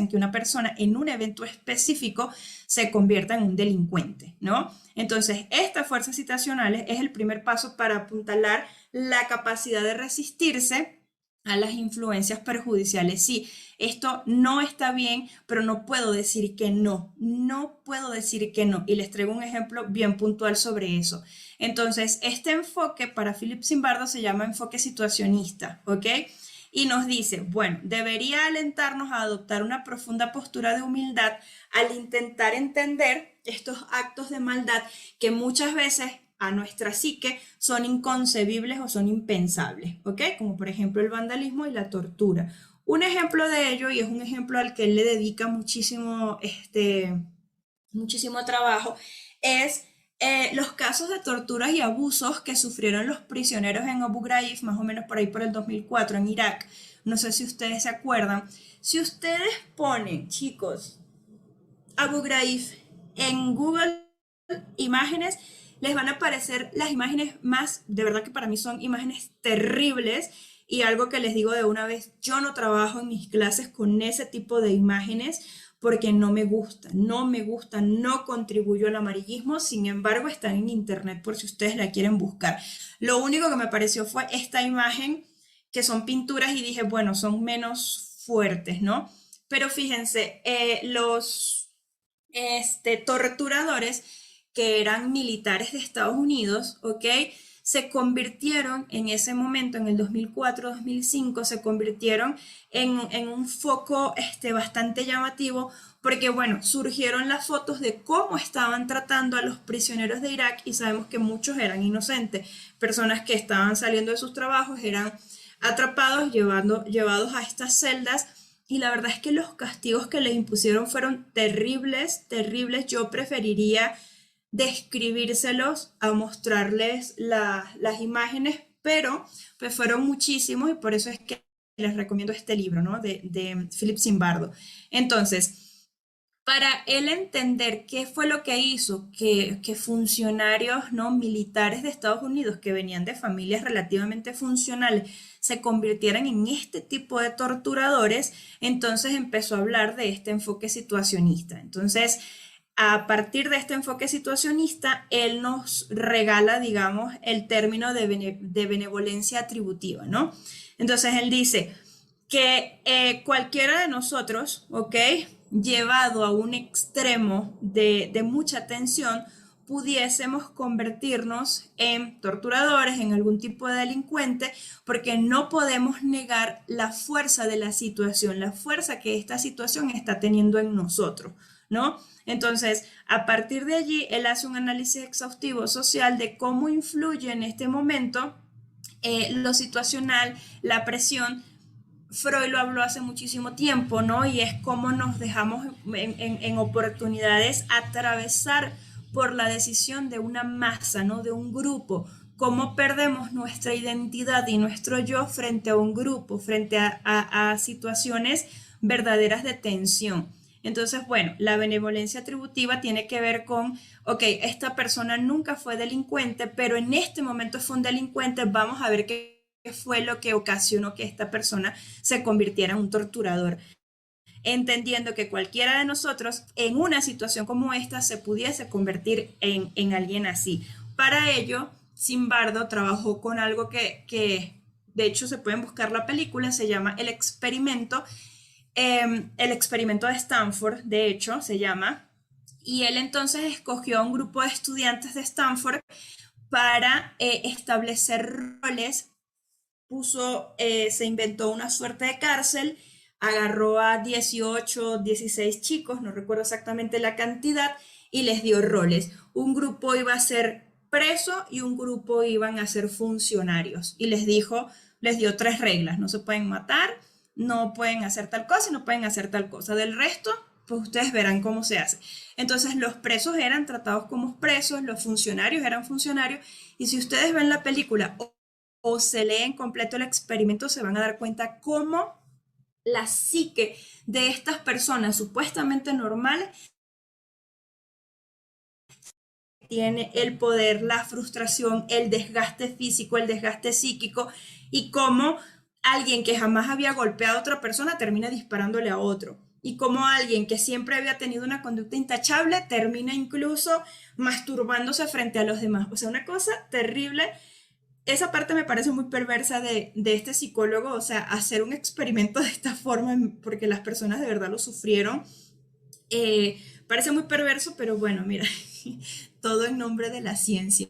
que una persona en un evento específico se convierta en un delincuente, ¿no? Entonces, estas fuerzas situacionales es el primer paso para apuntalar la capacidad de resistirse a las influencias perjudiciales. Sí, esto no está bien, pero no puedo decir que no, no puedo decir que no. Y les traigo un ejemplo bien puntual sobre eso. Entonces, este enfoque para Philip Zimbardo se llama enfoque situacionista, ¿ok? Y nos dice, bueno, debería alentarnos a adoptar una profunda postura de humildad al intentar entender estos actos de maldad que muchas veces a nuestra psique son inconcebibles o son impensables, ¿ok? Como por ejemplo el vandalismo y la tortura. Un ejemplo de ello, y es un ejemplo al que él le dedica muchísimo trabajo, es los casos de torturas y abusos que sufrieron los prisioneros en Abu Ghraib, más o menos por ahí por el 2004 en Irak. No sé si ustedes se acuerdan. Si ustedes ponen, chicos, Abu Ghraib en Google Imágenes, les van a aparecer las imágenes más, de verdad que para mí son imágenes terribles, y algo que les digo de una vez, yo no trabajo en mis clases con ese tipo de imágenes porque no contribuyo al amarillismo, sin embargo están en internet por si ustedes la quieren buscar. Lo único que me pareció fue esta imagen, que son pinturas, y dije, bueno, son menos fuertes, ¿no? Pero fíjense, los torturadores que eran militares de Estados Unidos, ¿ok? Se convirtieron en ese momento, en el 2004-2005, se convirtieron en un foco bastante llamativo, porque bueno, surgieron las fotos de cómo estaban tratando a los prisioneros de Irak, y sabemos que muchos eran inocentes, personas que estaban saliendo de sus trabajos, eran atrapados, llevados a estas celdas, y la verdad es que los castigos que les impusieron fueron terribles, terribles. Yo preferiría describírselos a mostrarles las imágenes, pero pues fueron muchísimos, y por eso es que les recomiendo este libro, ¿no? De Philip Zimbardo. Entonces, para él entender qué fue lo que hizo que funcionarios, ¿no?, militares de Estados Unidos que venían de familias relativamente funcionales se convirtieran en este tipo de torturadores, entonces empezó a hablar de este enfoque situacionista. Entonces, a partir de este enfoque situacionista, él nos regala, digamos, el término de benevolencia atributiva, ¿no? Entonces, él dice que cualquiera de nosotros, ¿ok?, llevado a un extremo de mucha tensión, pudiésemos convertirnos en torturadores, en algún tipo de delincuente, porque no podemos negar la fuerza de la situación, la fuerza que esta situación está teniendo en nosotros. ¿no? Entonces, a partir de allí, él hace un análisis exhaustivo social de cómo influye en este momento lo situacional, la presión. Freud lo habló hace muchísimo tiempo, ¿no? Y es cómo nos dejamos en oportunidades atravesar por la decisión de una masa, ¿no? De un grupo, cómo perdemos nuestra identidad y nuestro yo frente a un grupo, frente a situaciones verdaderas de tensión. Entonces, bueno, la benevolencia atributiva tiene que ver con, ok, esta persona nunca fue delincuente, pero en este momento fue un delincuente, vamos a ver qué fue lo que ocasionó que esta persona se convirtiera en un torturador, entendiendo que cualquiera de nosotros en una situación como esta se pudiese convertir en alguien así. Para ello, Zimbardo trabajó con algo que de hecho se pueden buscar la película, se llama el experimento de Stanford, de hecho, se llama, y él entonces escogió a un grupo de estudiantes de Stanford para establecer roles, se inventó una suerte de cárcel, agarró a 18, 16 chicos, no recuerdo exactamente la cantidad, y les dio roles. Un grupo iba a ser preso y un grupo iban a ser funcionarios. Y les dio 3 reglas: no se pueden matar, no pueden hacer tal cosa y no pueden hacer tal cosa. Del resto, pues ustedes verán cómo se hace. Entonces los presos eran tratados como presos, los funcionarios eran funcionarios, y si ustedes ven la película o se leen completo el experimento, se van a dar cuenta cómo la psique de estas personas supuestamente normales tiene el poder, la frustración, el desgaste físico, el desgaste psíquico, y cómo alguien que jamás había golpeado a otra persona termina disparándole a otro. Y cómo alguien que siempre había tenido una conducta intachable termina incluso masturbándose frente a los demás. O sea, una cosa terrible. Esa parte me parece muy perversa de este psicólogo, o sea, hacer un experimento de esta forma, porque las personas de verdad lo sufrieron. Parece muy perverso, pero bueno, mira, todo en nombre de la ciencia,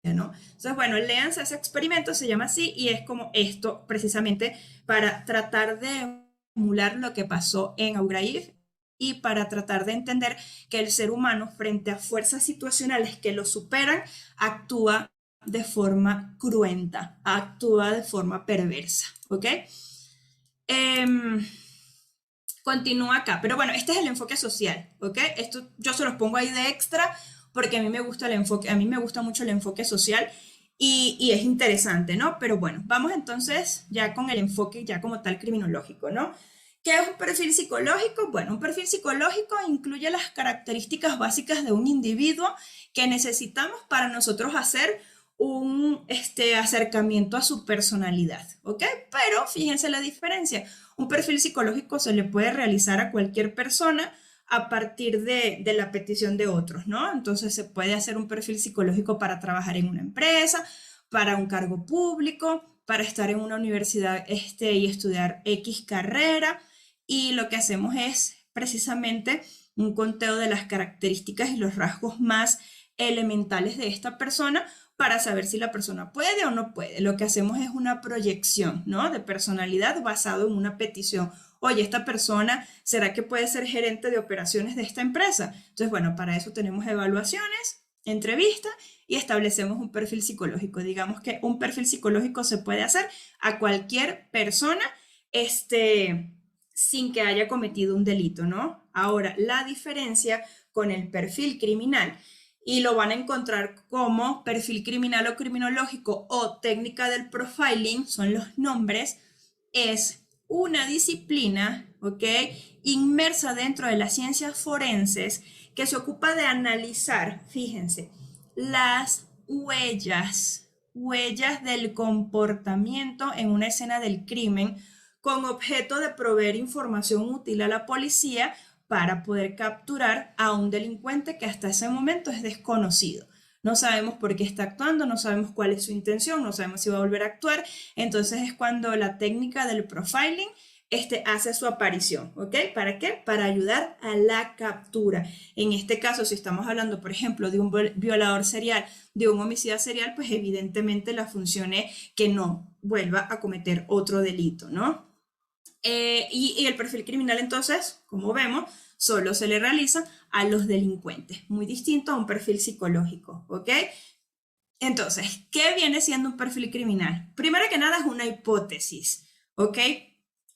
¿no? Entonces, bueno, léanse ese experimento, se llama así, y es como esto, precisamente, para tratar de emular lo que pasó en Abu Ghraib y para tratar de entender que el ser humano, frente a fuerzas situacionales que lo superan, actúa de forma cruenta, actúa de forma perversa, ¿ok? Continúa acá, pero bueno, este es el enfoque social, ¿ok? Esto yo se los pongo ahí de extra porque a mí me gusta el enfoque, a mí me gusta mucho el enfoque social y es interesante, ¿no? Pero bueno, vamos entonces ya con el enfoque ya como tal criminológico, ¿no? ¿Qué es un perfil psicológico? Bueno, un perfil psicológico incluye las características básicas de un individuo que necesitamos para nosotros hacer un acercamiento a su personalidad, ¿ok? Pero fíjense la diferencia. Un perfil psicológico se le puede realizar a cualquier persona a partir de la petición de otros, ¿no? Entonces se puede hacer un perfil psicológico para trabajar en una empresa, para un cargo público, para estar en una universidad y estudiar X carrera. Y lo que hacemos es precisamente un conteo de las características y los rasgos más elementales de esta persona para saber si la persona puede o no puede. Lo que hacemos es una proyección, ¿no? De personalidad basado en una petición. Oye, esta persona, ¿será que puede ser gerente de operaciones de esta empresa? Entonces, bueno, para eso tenemos evaluaciones, entrevistas y establecemos un perfil psicológico. Digamos que un perfil psicológico se puede hacer a cualquier persona, sin que haya cometido un delito, ¿no? Ahora, la diferencia con el perfil criminal, y lo van a encontrar como perfil criminal o criminológico o técnica del profiling, son los nombres, es una disciplina, ¿ok? Inmersa dentro de las ciencias forenses que se ocupa de analizar, fíjense, las huellas del comportamiento en una escena del crimen con objeto de proveer información útil a la policía para poder capturar a un delincuente que hasta ese momento es desconocido. No sabemos por qué está actuando, no sabemos cuál es su intención, no sabemos si va a volver a actuar. Entonces es cuando la técnica del profiling hace su aparición, ¿ok? ¿Para qué? Para ayudar a la captura. En este caso, si estamos hablando, por ejemplo, de un violador serial, de un homicida serial, pues evidentemente la función es que no vuelva a cometer otro delito, ¿no? Y el perfil criminal entonces, como vemos, solo se le realiza a los delincuentes, muy distinto a un perfil psicológico, ¿ok? Entonces, ¿qué viene siendo un perfil criminal? Primero que nada es una hipótesis, ¿ok?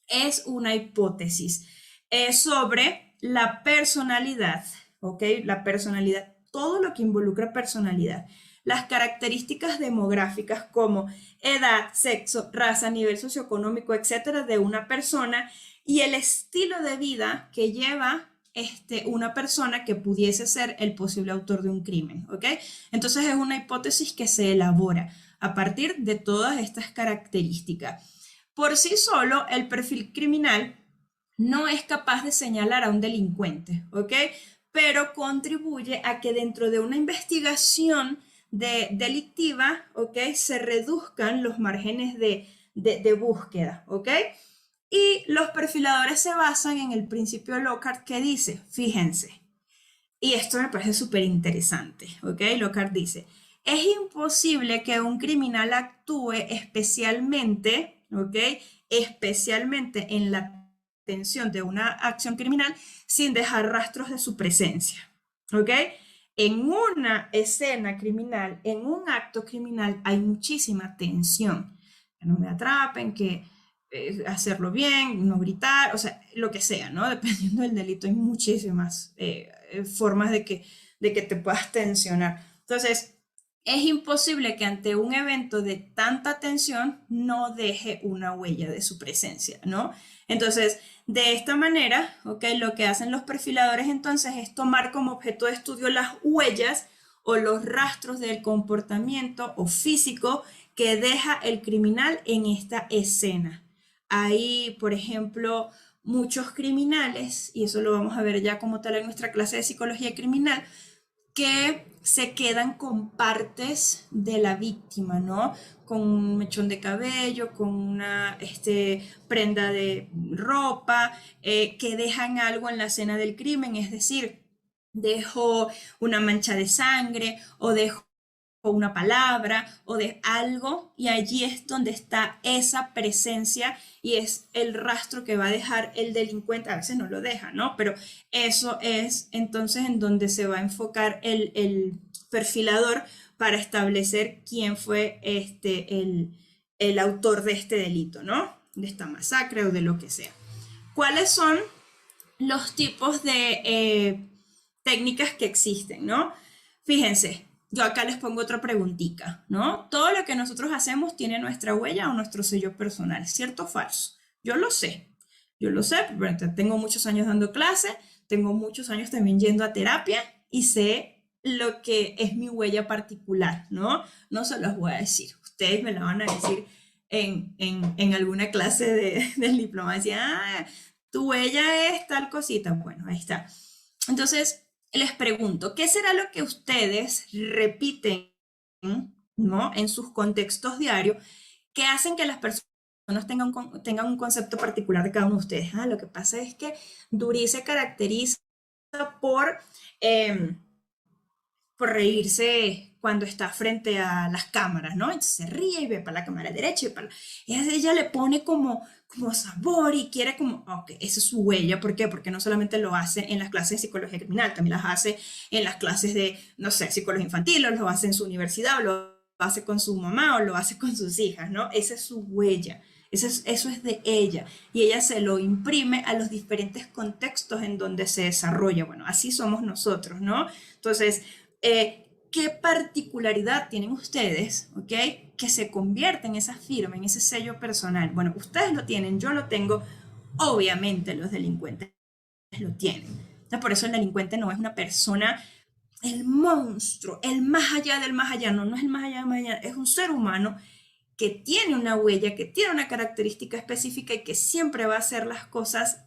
Es una hipótesis sobre la personalidad, ¿ok? La personalidad, todo lo que involucra personalidad. Las características demográficas como edad, sexo, raza, nivel socioeconómico, etcétera, de una persona y el estilo de vida que lleva una persona que pudiese ser el posible autor de un crimen, ¿ok? Entonces es una hipótesis que se elabora a partir de todas estas características. Por sí solo, el perfil criminal no es capaz de señalar a un delincuente, ¿ok? Pero contribuye a que dentro de una investigación delictiva, ¿ok? Se reduzcan los márgenes de búsqueda, ¿ok? Y los perfiladores se basan en el principio Lockhart que dice, fíjense, y esto me parece súper interesante, ¿ok? Lockhart dice, es imposible que un criminal actúe especialmente, ¿ok? Especialmente en la atención de una acción criminal sin dejar rastros de su presencia, ¿ok? En una escena criminal, en un acto criminal, hay muchísima tensión. Que no me atrapen, que hacerlo bien, no gritar, o sea, lo que sea, ¿no? Dependiendo del delito, hay muchísimas formas de que te puedas tensionar. Entonces, es imposible que ante un evento de tanta tensión no deje una huella de su presencia, ¿no? Entonces, de esta manera, ¿ok? Lo que hacen los perfiladores entonces es tomar como objeto de estudio las huellas o los rastros del comportamiento o físico que deja el criminal en esta escena. Hay, por ejemplo, muchos criminales, y eso lo vamos a ver ya como tal en nuestra clase de psicología criminal, que se quedan con partes de la víctima, ¿no? Con un mechón de cabello, con una prenda de ropa, que dejan algo en la escena del crimen, es decir, dejó una mancha de sangre o dejó una palabra o de algo y allí es donde está esa presencia y es el rastro que va a dejar el delincuente, a veces no lo deja, ¿no? Pero eso es entonces en donde se va a enfocar el perfilador para establecer quién fue el autor de este delito, ¿no? De esta masacre o de lo que sea. ¿Cuáles son los tipos de técnicas que existen, ¿no? Fíjense, yo acá les pongo otra preguntita, ¿no? Todo lo que nosotros hacemos tiene nuestra huella o nuestro sello personal, ¿cierto o falso? Yo lo sé, porque tengo muchos años dando clase, tengo muchos años también yendo a terapia y sé lo que es mi huella particular, ¿no? No se los voy a decir, ustedes me la van a decir en alguna clase del diploma, decían, ah, tu huella es tal cosita, bueno, ahí está. Entonces, les pregunto, ¿qué será lo que ustedes repiten, ¿no? En sus contextos diarios que hacen que las personas tengan un concepto particular de cada uno de ustedes? Ah, lo que pasa es que Duri se caracteriza por, eh, por reírse cuando está frente a las cámaras, ¿no? Entonces se ríe y ve para la cámara derecha y para ella le pone como sabor y quiere como, ok, esa es su huella, ¿por qué? Porque no solamente lo hace en las clases de psicología criminal, también las hace en las clases de, no sé, psicología infantil, o lo hace en su universidad, o lo hace con su mamá, o lo hace con sus hijas, ¿no? Esa es su huella. Eso es de ella y ella se lo imprime a los diferentes contextos en donde se desarrolla. Bueno, así somos nosotros, ¿no? Entonces, ¿qué particularidad tienen ustedes, ok? Que se convierte en esa firma, en ese sello personal. Bueno, ustedes lo tienen, yo lo tengo, obviamente los delincuentes lo tienen. Entonces, por eso el delincuente no es una persona, el monstruo, el más allá del más allá, no, no es el más allá del más allá, es un ser humano que tiene una huella, que tiene una característica específica y que siempre va a hacer las cosas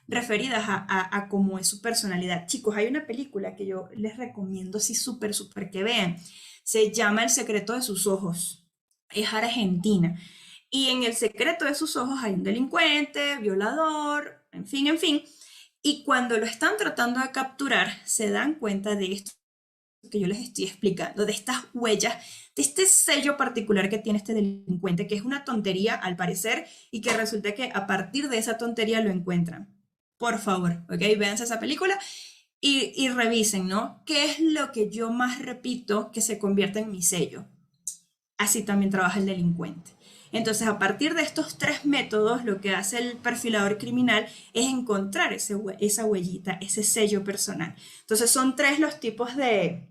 referidas a cómo es su personalidad. Chicos, hay una película que yo les recomiendo así súper, súper que vean. Se llama El secreto de sus ojos. Es argentina. Y en El secreto de sus ojos hay un delincuente, violador, en fin, en fin. Y cuando lo están tratando de capturar, se dan cuenta de esto que yo les estoy explicando, de estas huellas, de este sello particular que tiene este delincuente, que es una tontería al parecer, y que resulta que a partir de esa tontería lo encuentran. Por favor, ¿ok? Véanse esa película y revisen, ¿no? ¿Qué es lo que yo más repito que se convierte en mi sello? Así también trabaja el delincuente. Entonces, a partir de estos tres métodos, lo que hace el perfilador criminal es encontrar esa huellita, ese sello personal. Entonces, son tres los tipos de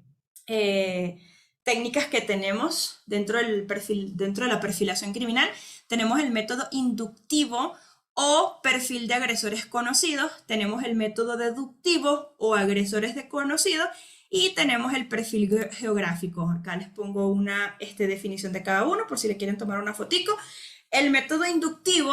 técnicas que tenemos dentro de la perfilación criminal. Tenemos el método inductivo o perfil de agresores conocidos, tenemos el método deductivo o agresores desconocidos, y tenemos el perfil geográfico. Acá les pongo una definición de cada uno por si le quieren tomar una fotico. El método inductivo,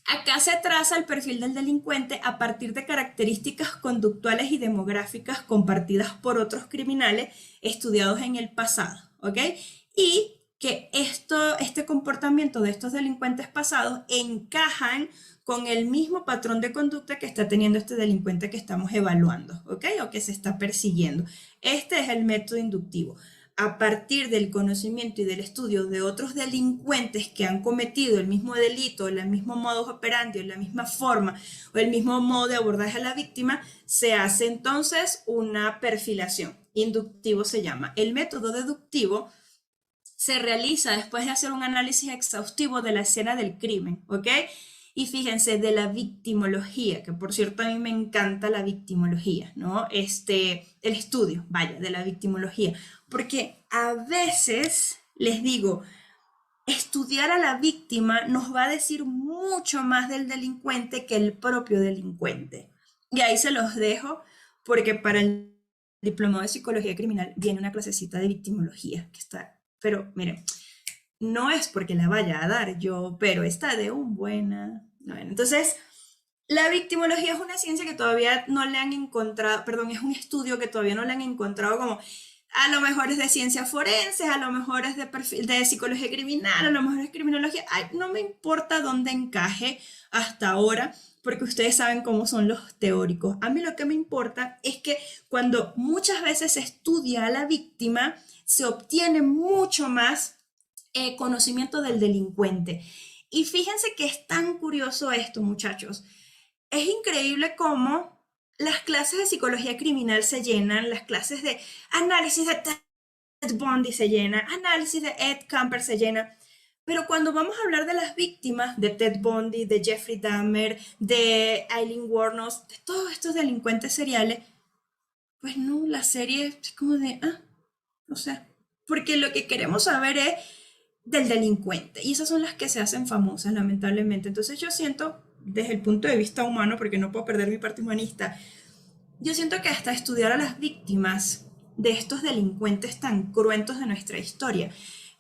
acá se traza el perfil del delincuente a partir de características conductuales y demográficas compartidas por otros criminales estudiados en el pasado, ¿ok? Y que este comportamiento de estos delincuentes pasados encajan con el mismo patrón de conducta que está teniendo este delincuente que estamos evaluando, ¿ok? O que se está persiguiendo. Este es el método inductivo. A partir del conocimiento y del estudio de otros delincuentes que han cometido el mismo delito, el mismo modus operandi, la misma forma o el mismo modo de abordaje a la víctima, se hace entonces una perfilación. Inductivo se llama. El método deductivo se realiza después de hacer un análisis exhaustivo de la escena del crimen, ¿ok? Y fíjense, de la victimología, que por cierto a mí me encanta la victimología, ¿no? El estudio, vaya, de la victimología, porque a veces, les digo, estudiar a la víctima nos va a decir mucho más del delincuente que el propio delincuente. Y ahí se los dejo, porque para el diplomado de psicología criminal viene una clasecita de victimología, que está, pero miren, no es porque la vaya a dar yo, pero está de un buena. Bueno, entonces, la victimología es una ciencia que todavía no le han encontrado, perdón, es un estudio que todavía no le han encontrado como, a lo mejor es de ciencias forenses, a lo mejor es de psicología criminal, a lo mejor es criminología. Ay, no me importa dónde encaje hasta ahora, porque ustedes saben cómo son los teóricos. A mí lo que me importa es que cuando muchas veces se estudia a la víctima, se obtiene mucho más conocimiento del delincuente. Y fíjense que es tan curioso esto, muchachos. Es increíble cómo las clases de psicología criminal se llenan, las clases de análisis de Ted Bundy se llenan, análisis de Ed Kemper se llenan, pero cuando vamos a hablar de las víctimas de Ted Bundy, de Jeffrey Dahmer, de Aileen Wuornos, de todos estos delincuentes seriales, pues no, la serie es como de, o sea, porque lo que queremos saber es del delincuente, y esas son las que se hacen famosas, lamentablemente. Entonces yo siento, desde el punto de vista humano, porque no puedo perder mi parte humanista, yo siento que hasta estudiar a las víctimas de estos delincuentes tan cruentos de nuestra historia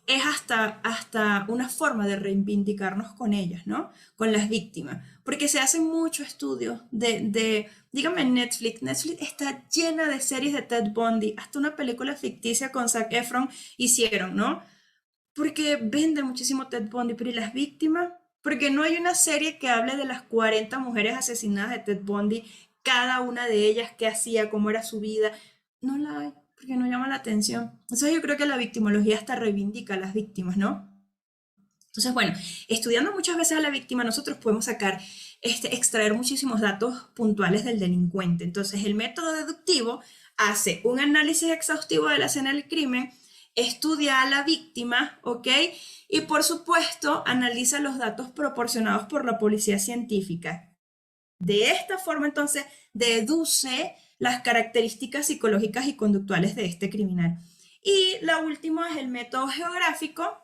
es hasta una forma de reivindicarnos con ellas, ¿no? Con las víctimas. Porque se hacen muchos estudios dígame, Netflix está llena de series de Ted Bundy, hasta una película ficticia con Zac Efron hicieron, ¿no? Porque vende muchísimo Ted Bundy, pero ¿y las víctimas? Porque no hay una serie que hable de las 40 mujeres asesinadas de Ted Bundy, cada una de ellas, qué hacía, cómo era su vida. No la hay, porque no llama la atención. Entonces yo creo que la victimología hasta reivindica a las víctimas, ¿no? Entonces, bueno, estudiando muchas veces a la víctima, nosotros podemos extraer muchísimos datos puntuales del delincuente. Entonces, el método deductivo hace un análisis exhaustivo de la escena del crimen, estudia a la víctima, ¿ok? Y por supuesto, analiza los datos proporcionados por la policía científica. De esta forma, entonces, deduce las características psicológicas y conductuales de este criminal. Y la última es el método geográfico.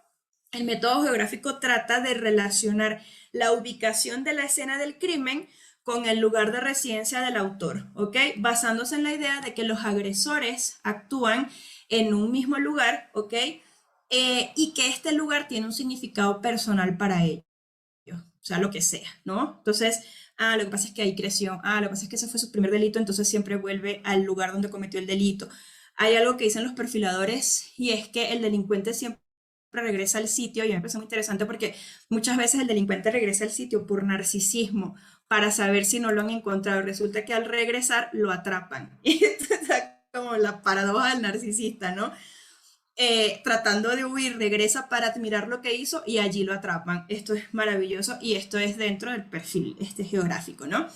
El método geográfico trata de relacionar la ubicación de la escena del crimen con el lugar de residencia del autor, ¿ok? Basándose en la idea de que los agresores actúan en un mismo lugar, ¿ok? Y que este lugar tiene un significado personal para ellos, o sea, lo que sea, ¿no? Entonces, lo que pasa es que ahí creció, lo que pasa es que ese fue su primer delito, entonces siempre vuelve al lugar donde cometió el delito. Hay algo que dicen los perfiladores y es que el delincuente siempre regresa al sitio, y me parece muy interesante porque muchas veces el delincuente regresa al sitio por narcisismo, para saber si no lo han encontrado. Resulta que al regresar lo atrapan. Y entonces como la paradoja del narcisista, ¿no? Tratando de huir, regresa para admirar lo que hizo y allí lo atrapan. Esto es maravilloso y esto es dentro del perfil geográfico, ¿no?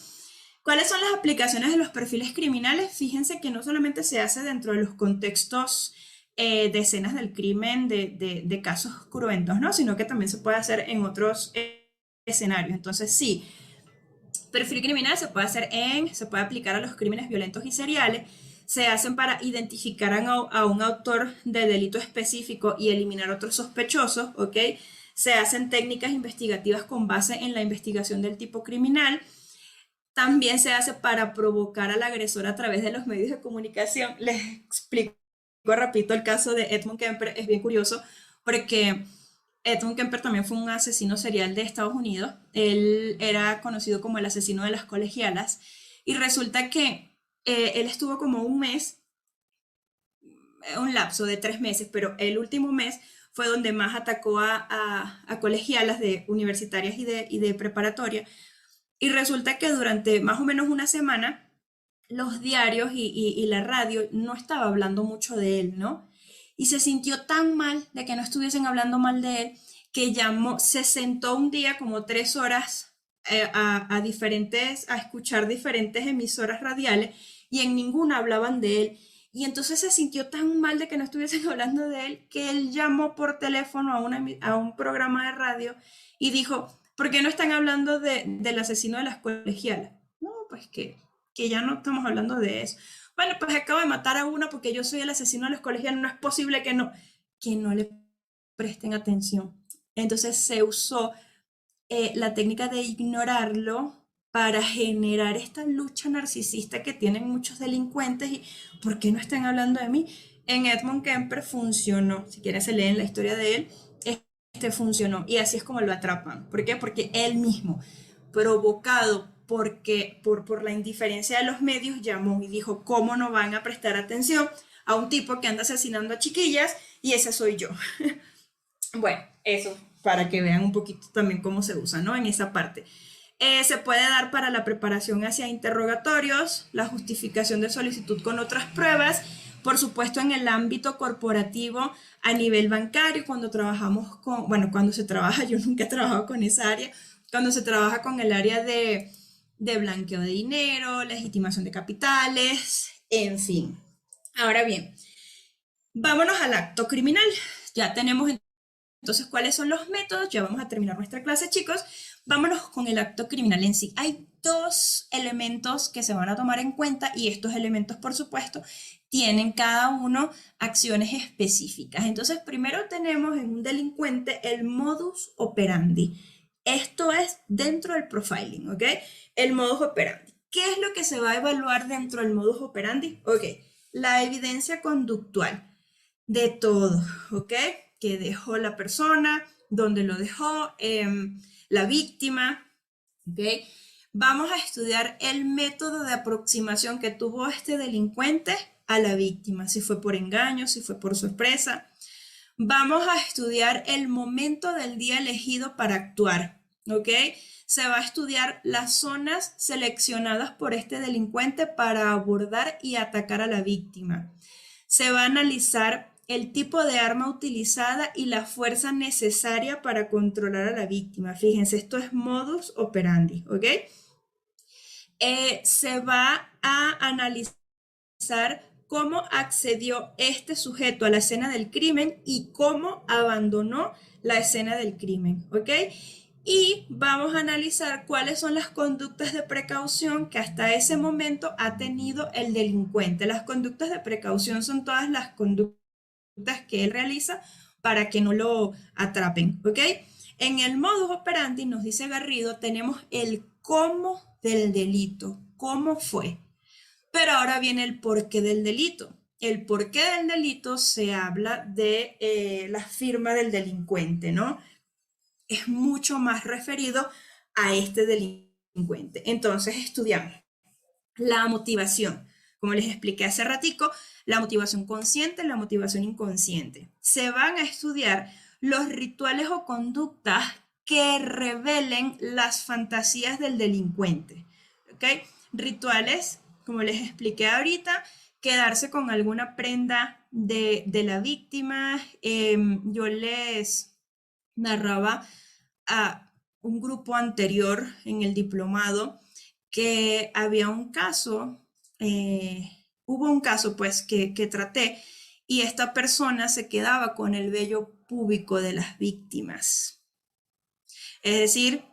¿Cuáles son las aplicaciones de los perfiles criminales? Fíjense que no solamente se hace dentro de los contextos de escenas del crimen, de casos cruentos, ¿no? Sino que también se puede hacer en otros escenarios. Entonces, sí, perfil criminal se puede aplicar a los crímenes violentos y seriales. Se hacen para identificar a un autor de delito específico y eliminar otros sospechosos, ¿ok? Se hacen técnicas investigativas con base en la investigación del tipo criminal. También se hace para provocar al agresor a través de los medios de comunicación. Les explico rapidito el caso de Edmund Kemper, es bien curioso porque Edmund Kemper también fue un asesino serial de Estados Unidos. Él era conocido como el asesino de las colegialas y resulta que él estuvo como un mes, un lapso de 3 meses, pero el último mes fue donde más atacó a colegialas de universitarias y de preparatoria. Y resulta que durante más o menos una semana los diarios y la radio no estaba hablando mucho de él, ¿no? Y se sintió tan mal de que no estuviesen hablando mal de él que llamó, se sentó un día como 3 horas a escuchar diferentes emisoras radiales y en ninguna hablaban de él. Y entonces se sintió tan mal de que no estuviesen hablando de él que él llamó por teléfono a un programa de radio y dijo, ¿por qué no están hablando del asesino de las colegialas? No, pues que ya no estamos hablando de eso. Bueno, pues acabo de matar a una porque yo soy el asesino de las colegialas, no es posible que no le presten atención. Entonces se usó la técnica de ignorarlo para generar esta lucha narcisista que tienen muchos delincuentes y ¿por qué no están hablando de mí? En Edmund Kemper funcionó, si quieren se leen la historia de él, funcionó y así es como lo atrapan. ¿Por qué? Porque él mismo, provocado por la indiferencia de los medios, llamó y dijo, ¿cómo no van a prestar atención a un tipo que anda asesinando a chiquillas? Y ese soy yo. Bueno, eso para que vean un poquito también cómo se usa, ¿no? En esa parte. Se puede dar para la preparación hacia interrogatorios, la justificación de solicitud con otras pruebas, por supuesto en el ámbito corporativo a nivel bancario, cuando trabajamos bueno, cuando se trabaja, yo nunca he trabajado con esa área, cuando se trabaja con el área de blanqueo de dinero, legitimación de capitales, en fin. Ahora bien, vámonos al acto criminal. Ya tenemos entonces cuáles son los métodos, ya vamos a terminar nuestra clase, chicos. Vámonos con el acto criminal en sí. Hay 2 elementos que se van a tomar en cuenta y estos elementos, por supuesto, tienen cada uno acciones específicas. Entonces, primero tenemos en un delincuente el modus operandi. Esto es dentro del profiling, ¿ok? El modus operandi. ¿Qué es lo que se va a evaluar dentro del modus operandi? Ok, la evidencia conductual de todo, ¿ok? Que dejó la persona, dónde lo dejó, la víctima, ¿ok? Vamos a estudiar el método de aproximación que tuvo este delincuente a la víctima, si fue por engaño, si fue por sorpresa. Vamos a estudiar el momento del día elegido para actuar, ¿ok? Se va a estudiar las zonas seleccionadas por este delincuente para abordar y atacar a la víctima. Se va a analizar el tipo de arma utilizada y la fuerza necesaria para controlar a la víctima. Fíjense, esto es modus operandi, ¿ok? Se va a analizar cómo accedió este sujeto a la escena del crimen y cómo abandonó la escena del crimen, ¿ok? Y vamos a analizar cuáles son las conductas de precaución que hasta ese momento ha tenido el delincuente. Las conductas de precaución son todas las conductas que él realiza para que no lo atrapen, ¿ok? En el modus operandi, nos dice Garrido, tenemos el cómo del delito, cómo fue. Pero ahora viene el porqué del delito. El porqué del delito se habla de la firma del delincuente, ¿no? Es mucho más referido a este delincuente. Entonces estudiamos la motivación. Como les expliqué hace ratico, la motivación consciente, la motivación inconsciente. Se van a estudiar los rituales o conductas que revelen las fantasías del delincuente. ¿Ok? Rituales, como les expliqué ahorita, quedarse con alguna prenda de la víctima. Yo les narraba a un grupo anterior en el diplomado que había un caso, hubo un caso pues que traté y esta persona se quedaba con el vello púbico de las víctimas. Es decir,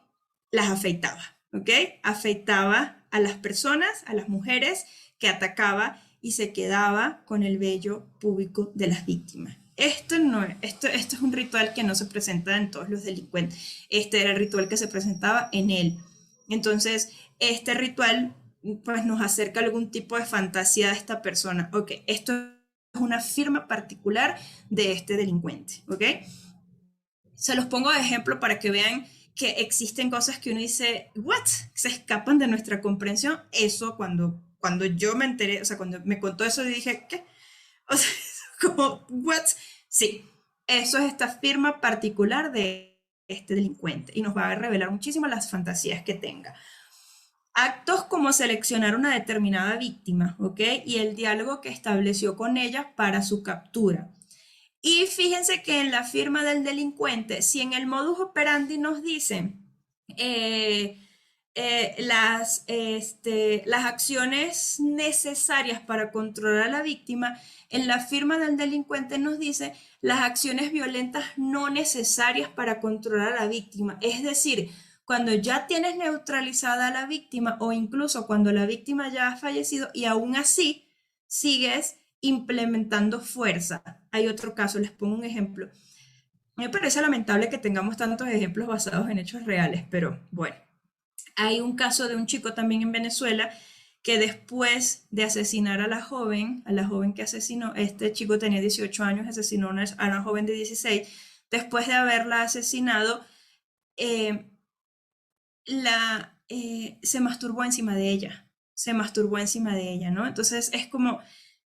las afeitaba, ¿ok? Afeitaba a las personas, a las mujeres que atacaba y se quedaba con el vello púbico de las víctimas. Esto es un ritual que no se presenta en todos los delincuentes. Este era el ritual que se presentaba en él. Entonces, este ritual pues nos acerca a algún tipo de fantasía de esta persona. Ok, esto es una firma particular de este delincuente, ¿ok? Se los pongo de ejemplo para que vean que existen cosas que uno dice, ¿what? Se escapan de nuestra comprensión. Eso cuando yo me enteré, o sea, cuando me contó eso, dije, ¿qué? O sea, como, ¿what? Sí, eso es esta firma particular de este delincuente y nos va a revelar muchísimo las fantasías que tenga. Actos como seleccionar una determinada víctima, ¿ok? Y el diálogo que estableció con ella para su captura. Y fíjense que en la firma del delincuente, si en el modus operandi nos dicen eh, las acciones necesarias para controlar a la víctima, en la firma del delincuente nos dice las acciones violentas no necesarias para controlar a la víctima. Es decir, cuando ya tienes neutralizada a la víctima o incluso cuando la víctima ya ha fallecido y aún así sigues implementando fuerza. Hay otro caso, les pongo un ejemplo. Me parece lamentable que tengamos tantos ejemplos basados en hechos reales, pero bueno. Hay un caso de un chico también en Venezuela que después de asesinar a la joven que asesinó, este chico tenía 18 años, asesinó a una joven de 16, después de haberla asesinado, eh, se masturbó encima de ella, ¿no? Entonces es como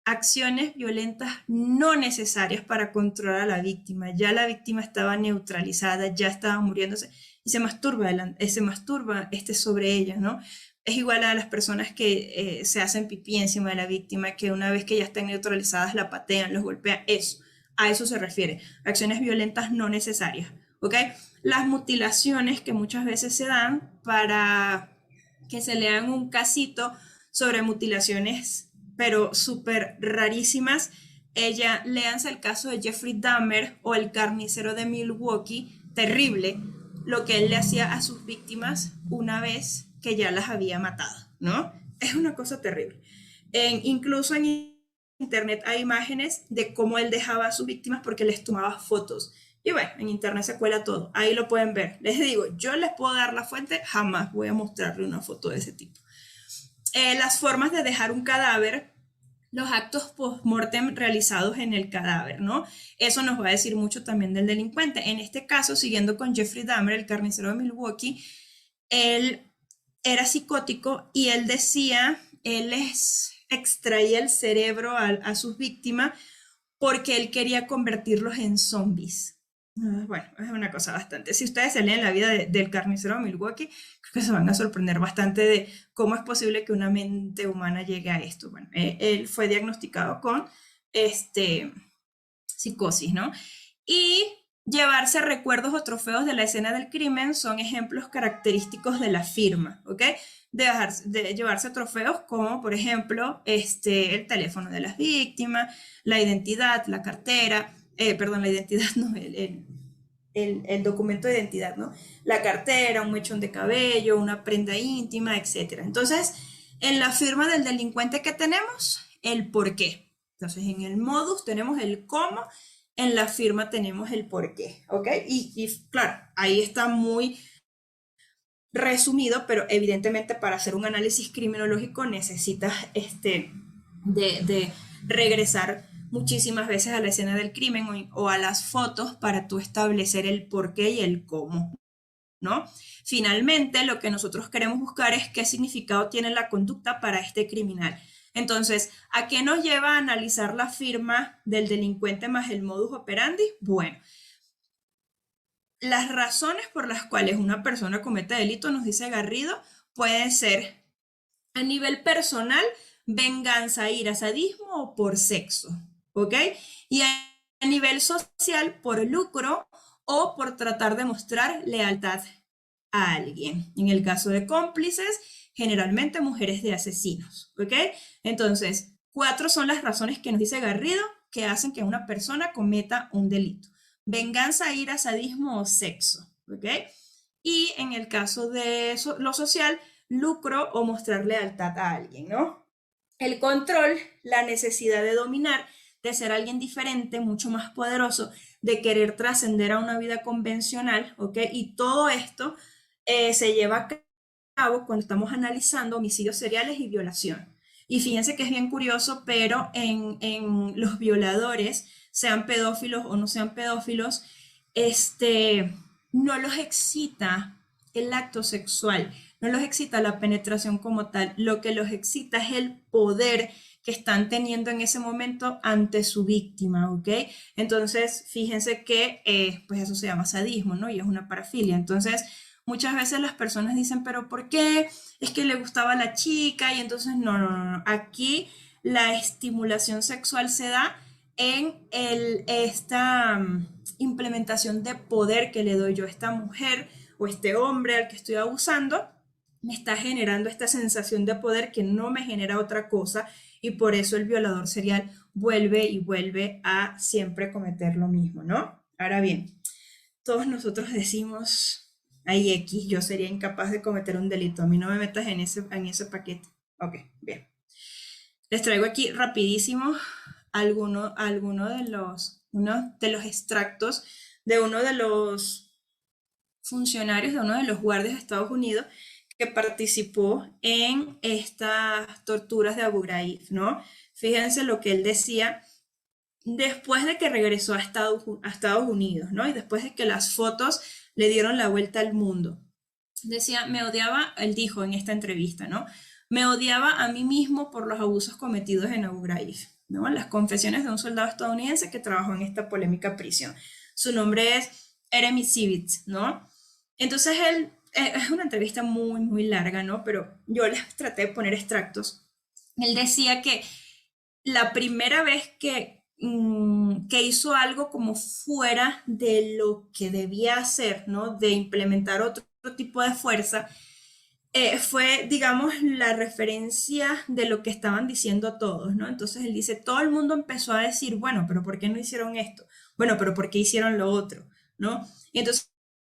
acciones violentas no necesarias para controlar a la víctima. Ya la víctima estaba neutralizada, ya estaba muriéndose y se masturba sobre ella, ¿no? Es igual a las personas que se hacen pipí encima de la víctima, que una vez que ya están neutralizadas la patean, los golpean, eso. A eso se refiere, acciones violentas no necesarias, ¿ok? Las mutilaciones que muchas veces se dan para que se lean un casito sobre mutilaciones pero súper rarísimas. Léanse el caso de Jeffrey Dahmer o el carnicero de Milwaukee, terrible lo que él le hacía a sus víctimas una vez que ya las había matado, ¿no? Es una cosa terrible. Incluso en internet hay imágenes de cómo él dejaba a sus víctimas porque les tomaba fotos. Y bueno, en internet se cuela todo, ahí lo pueden ver. Les digo, yo les puedo dar la fuente, jamás voy a mostrarle una foto de ese tipo. Las formas de dejar un cadáver, los actos post-mortem realizados en el cadáver, ¿no? Eso nos va a decir mucho también del delincuente. En este caso, siguiendo con Jeffrey Dahmer, el carnicero de Milwaukee, él era psicótico y él decía, él les extraía el cerebro a sus víctimas porque él quería convertirlos en zombies. Bueno, es una cosa bastante. Si ustedes se leen la vida del carnicero de Milwaukee, creo que se van a sorprender bastante de cómo es posible que una mente humana llegue a esto. Bueno, él fue diagnosticado con psicosis, ¿no? Y llevarse recuerdos o trofeos de la escena del crimen son ejemplos característicos de la firma, ¿ok? De llevarse trofeos como, por ejemplo, el teléfono de las víctimas, la identidad, la cartera, la identidad, no, el documento de identidad, ¿no? La cartera, un mechón de cabello, una prenda íntima, etc. Entonces, en la firma del delincuente que tenemos, el por qué. Entonces, en el modus tenemos el cómo, en la firma tenemos el por qué, ¿ok? Y claro, ahí está muy resumido, pero evidentemente para hacer un análisis criminológico necesitas de regresar muchísimas veces a la escena del crimen o a las fotos para tú establecer el por qué y el cómo, ¿no? Finalmente, lo que nosotros queremos buscar es qué significado tiene la conducta para este criminal. Entonces, ¿a qué nos lleva a analizar la firma del delincuente más el modus operandi? Bueno, las razones por las cuales una persona comete delito, nos dice Garrido, pueden ser a nivel personal venganza, ira, sadismo o por sexo, ¿ok? Y a nivel social, por lucro o por tratar de mostrar lealtad a alguien. En el caso de cómplices, generalmente mujeres de asesinos, ¿ok? Entonces, 4 son las razones que nos dice Garrido que hacen que una persona cometa un delito. Venganza, ira, sadismo o sexo, ¿ok? Y en el caso de lo social, lucro o mostrar lealtad a alguien, ¿no? El control, la necesidad de dominar, de ser alguien diferente, mucho más poderoso, de querer trascender a una vida convencional, ¿ok? Y todo esto se lleva a cabo cuando estamos analizando homicidios seriales y violación. Y fíjense que es bien curioso, pero en los violadores, sean pedófilos o no sean pedófilos, no los excita el acto sexual, no los excita la penetración como tal, lo que los excita es el poder que están teniendo en ese momento ante su víctima, ¿ok? Entonces, fíjense que pues eso se llama sadismo, ¿no? Y es una parafilia. Entonces, muchas veces las personas dicen, pero ¿por qué? Es que le gustaba a la chica y entonces no. Aquí la estimulación sexual se da en esta implementación de poder que le doy yo a esta mujer o este hombre al que estoy abusando, me está generando esta sensación de poder que no me genera otra cosa y por eso el violador serial vuelve y vuelve a siempre cometer lo mismo, ¿no? Ahora bien, todos nosotros decimos, ay X, yo sería incapaz de cometer un delito, a mí no me metas en ese paquete. Ok, bien. Les traigo aquí rapidísimo uno de los extractos de uno de los funcionarios, de uno de los guardias de Estados Unidos que participó en estas torturas de Abu Ghraib, ¿no? Fíjense lo que él decía después de que regresó a Estados Unidos, ¿no? Y después de que las fotos le dieron la vuelta al mundo. Decía, me odiaba, él dijo en esta entrevista, ¿no? Me odiaba a mí mismo por los abusos cometidos en Abu Ghraib, ¿no? Las confesiones de un soldado estadounidense que trabajó en esta polémica prisión. Su nombre es Eremi Sivitz, ¿no? Entonces él, es una entrevista muy, muy larga, ¿no? Pero yo les traté de poner extractos. Él decía que la primera vez que hizo algo como fuera de lo que debía hacer, ¿no? De implementar otro tipo de fuerza, fue, digamos, la referencia de lo que estaban diciendo todos, ¿no? Entonces él dice, todo el mundo empezó a decir, bueno, pero ¿por qué no hicieron esto? Bueno, pero ¿por qué hicieron lo otro? ¿No? Y entonces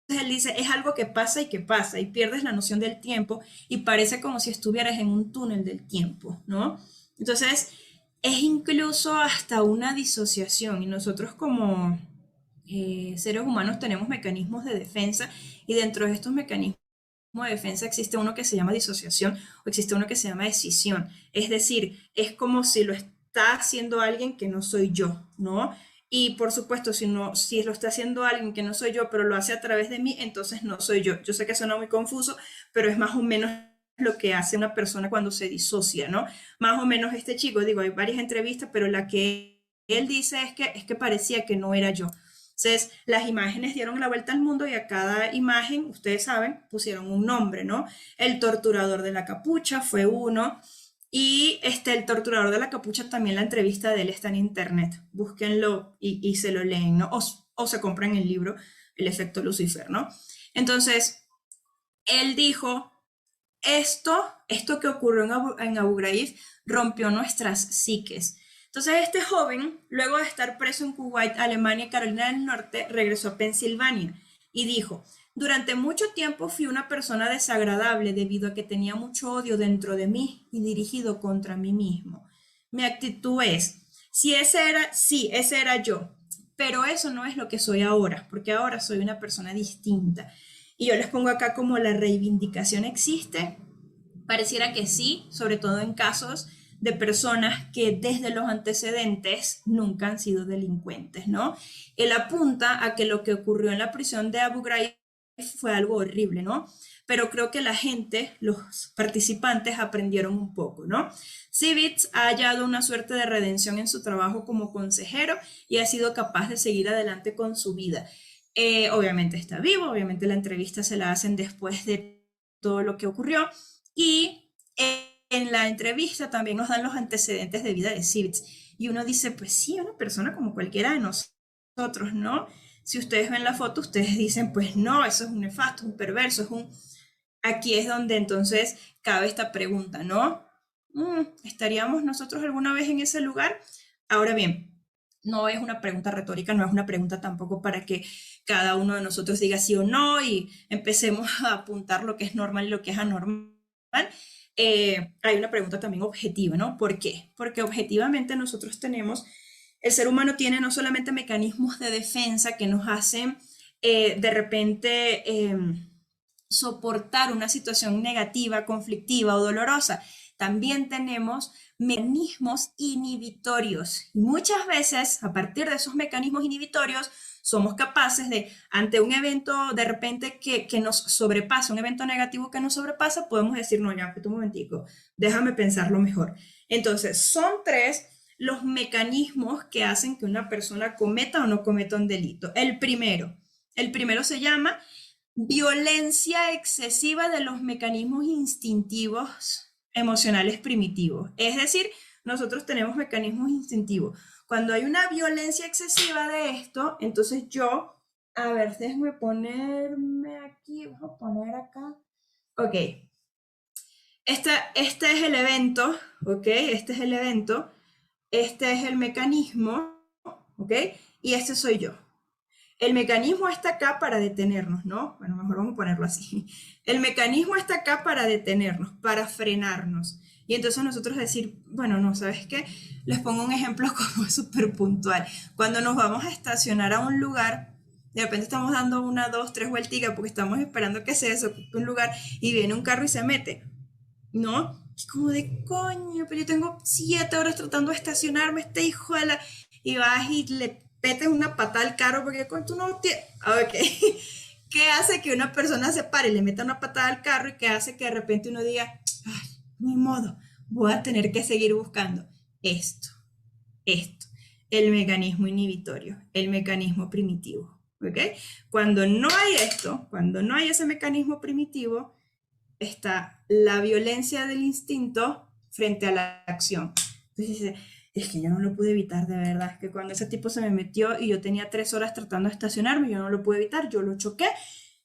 él dice, es algo que pasa y pierdes la noción del tiempo y parece como si estuvieras en un túnel del tiempo, ¿no? Entonces, es incluso hasta una disociación y nosotros como seres humanos tenemos mecanismos de defensa y dentro de estos mecanismos de defensa existe uno que se llama disociación o existe uno que se llama escisión. Es decir, es como si lo está haciendo alguien que no soy yo, ¿no? Y por supuesto, si lo está haciendo alguien que no soy yo, pero lo hace a través de mí, entonces no soy yo. Yo sé que suena muy confuso, pero es más o menos lo que hace una persona cuando se disocia, ¿no? Más o menos este chico, digo, hay varias entrevistas, pero la que él dice es que parecía que no era yo. Entonces, las imágenes dieron la vuelta al mundo y a cada imagen, ustedes saben, pusieron un nombre, ¿no? El torturador de la capucha fue uno. Y el torturador de la capucha, también la entrevista de él está en internet. Búsquenlo y se lo leen, ¿no? O se compran el libro El efecto Lucifer, ¿no? Entonces, él dijo, esto que ocurrió en Abu Ghraib rompió nuestras psiques. Entonces este joven, luego de estar preso en Kuwait, Alemania y Carolina del Norte, regresó a Pensilvania y dijo, durante mucho tiempo fui una persona desagradable debido a que tenía mucho odio dentro de mí y dirigido contra mí mismo. Mi actitud es, sí, ese era yo, pero eso no es lo que soy ahora, porque ahora soy una persona distinta. Y yo les pongo acá como la reivindicación existe. Pareciera que sí, sobre todo en casos de personas que desde los antecedentes nunca han sido delincuentes, ¿no? Él apunta a que lo que ocurrió en la prisión de Abu Ghraib fue algo horrible, ¿no? Pero creo que la gente, los participantes, aprendieron un poco, ¿no? Sivitz ha hallado una suerte de redención en su trabajo como consejero y ha sido capaz de seguir adelante con su vida. Obviamente está vivo, obviamente la entrevista se la hacen después de todo lo que ocurrió y en la entrevista también nos dan los antecedentes de vida de Sirts. Y uno dice, pues sí, una persona como cualquiera de nosotros, ¿no? Si ustedes ven la foto, ustedes dicen, pues no, eso es un nefasto, un perverso, es un... Aquí es donde entonces cabe esta pregunta, ¿no? ¿Estaríamos nosotros alguna vez en ese lugar? Ahora bien, no es una pregunta retórica, no es una pregunta tampoco para que cada uno de nosotros diga sí o no y empecemos a apuntar lo que es normal y lo que es anormal. Hay una pregunta también objetiva, ¿no? ¿Por qué? Porque objetivamente nosotros tenemos, el ser humano tiene no solamente mecanismos de defensa que nos hacen de repente soportar una situación negativa, conflictiva o dolorosa, también tenemos mecanismos inhibitorios. Y muchas veces, a partir de esos mecanismos inhibitorios, somos capaces de, ante un evento de repente que nos sobrepasa, un evento negativo que nos sobrepasa, podemos decir, no, ya, un momentico, déjame pensarlo mejor. Entonces, son tres los mecanismos que hacen que una persona cometa o no cometa un delito. El primero se llama violencia excesiva de los mecanismos instintivos emocionales primitivos. Es decir, nosotros tenemos mecanismos instintivos. Cuando hay una violencia excesiva de esto, entonces yo, a ver, déjenme ponerme aquí, voy a poner acá. Ok. Este es el evento, ok, este es el evento, este es el mecanismo, ok, y este soy yo. El mecanismo está acá para detenernos, ¿no? Bueno, mejor vamos a ponerlo así. El mecanismo está acá para detenernos, para frenarnos. Y entonces nosotros decir, bueno, no, ¿sabes qué? Les pongo un ejemplo como súper puntual. Cuando nos vamos a estacionar a un lugar, de repente estamos dando una, dos, tres vuelticas porque estamos esperando que se desocupe un lugar y viene un carro y se mete, ¿no? Y como de coño, pero yo tengo 7 horas tratando de estacionarme, este hijo de la... Y vas y le petes una patada al carro porque tú no tienes... Ok. ¿Qué hace que una persona se pare y le meta una patada al carro y qué hace que de repente uno diga, ay, ni modo, voy a tener que seguir buscando esto, el mecanismo inhibitorio, el mecanismo primitivo, ¿ok? Cuando no hay esto, cuando no hay ese mecanismo primitivo, está la violencia del instinto frente a la acción. Entonces dice, es que yo no lo pude evitar, de verdad, que cuando ese tipo se me metió y yo tenía 3 horas tratando de estacionarme, yo no lo pude evitar, yo lo choqué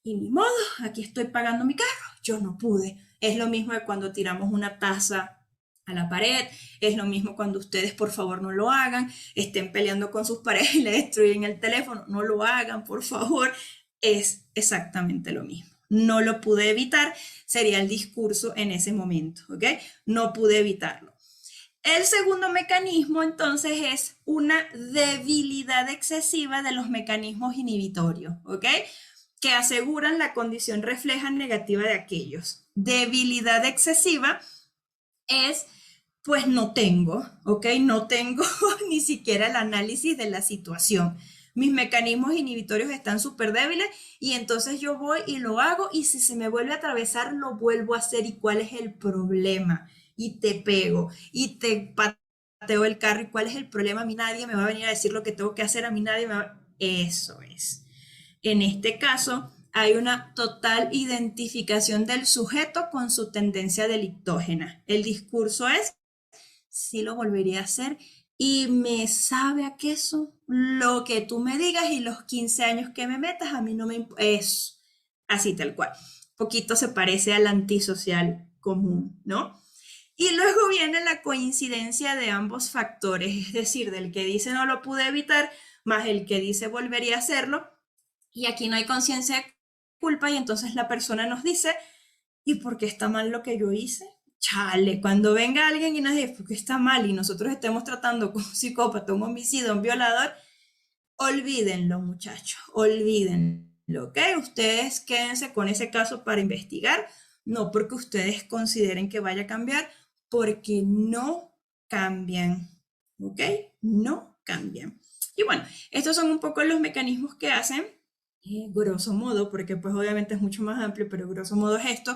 y ni modo, aquí estoy pagando mi carro, yo no pude. Es lo mismo de cuando tiramos una taza a la pared, es lo mismo cuando ustedes por favor no lo hagan, estén peleando con sus parejas y le destruyen el teléfono, no lo hagan, por favor, es exactamente lo mismo. No lo pude evitar, sería el discurso en ese momento, ¿ok? No pude evitarlo. El segundo mecanismo entonces es una debilidad excesiva de los mecanismos inhibitorios, ¿ok? Que aseguran la condición refleja negativa de aquellos. Debilidad excesiva es, pues no tengo, ¿ok? No tengo ni siquiera el análisis de la situación. Mis mecanismos inhibitorios están súper débiles y entonces yo voy y lo hago y si se me vuelve a atravesar lo vuelvo a hacer y cuál es el problema y te pego y te pateo el carro y cuál es el problema, a mí nadie me va a venir a decir lo que tengo que hacer, a mí nadie me va... Eso es. En este caso hay una total identificación del sujeto con su tendencia delictógena. El discurso es, sí lo volvería a hacer y me sabe a queso lo que tú me digas y los 15 años que me metas, a mí no me importa. Eso, así tal cual. Poquito se parece al antisocial común, ¿no? Y luego viene la coincidencia de ambos factores, es decir, del que dice no lo pude evitar, más el que dice volvería a hacerlo. Y aquí no hay conciencia de culpa y entonces la persona nos dice, ¿y por qué está mal lo que yo hice? Chale, cuando venga alguien y nos diga, ¿por qué está mal? Y nosotros estemos tratando con un psicópata, un homicida, un violador, olvídenlo, muchachos, olvídenlo, ¿ok? Ustedes quédense con ese caso para investigar, no porque ustedes consideren que vaya a cambiar, porque no cambian, ¿ok? No cambian. Y bueno, estos son un poco los mecanismos que hacen, grosso modo, porque pues obviamente es mucho más amplio, pero grosso modo es esto,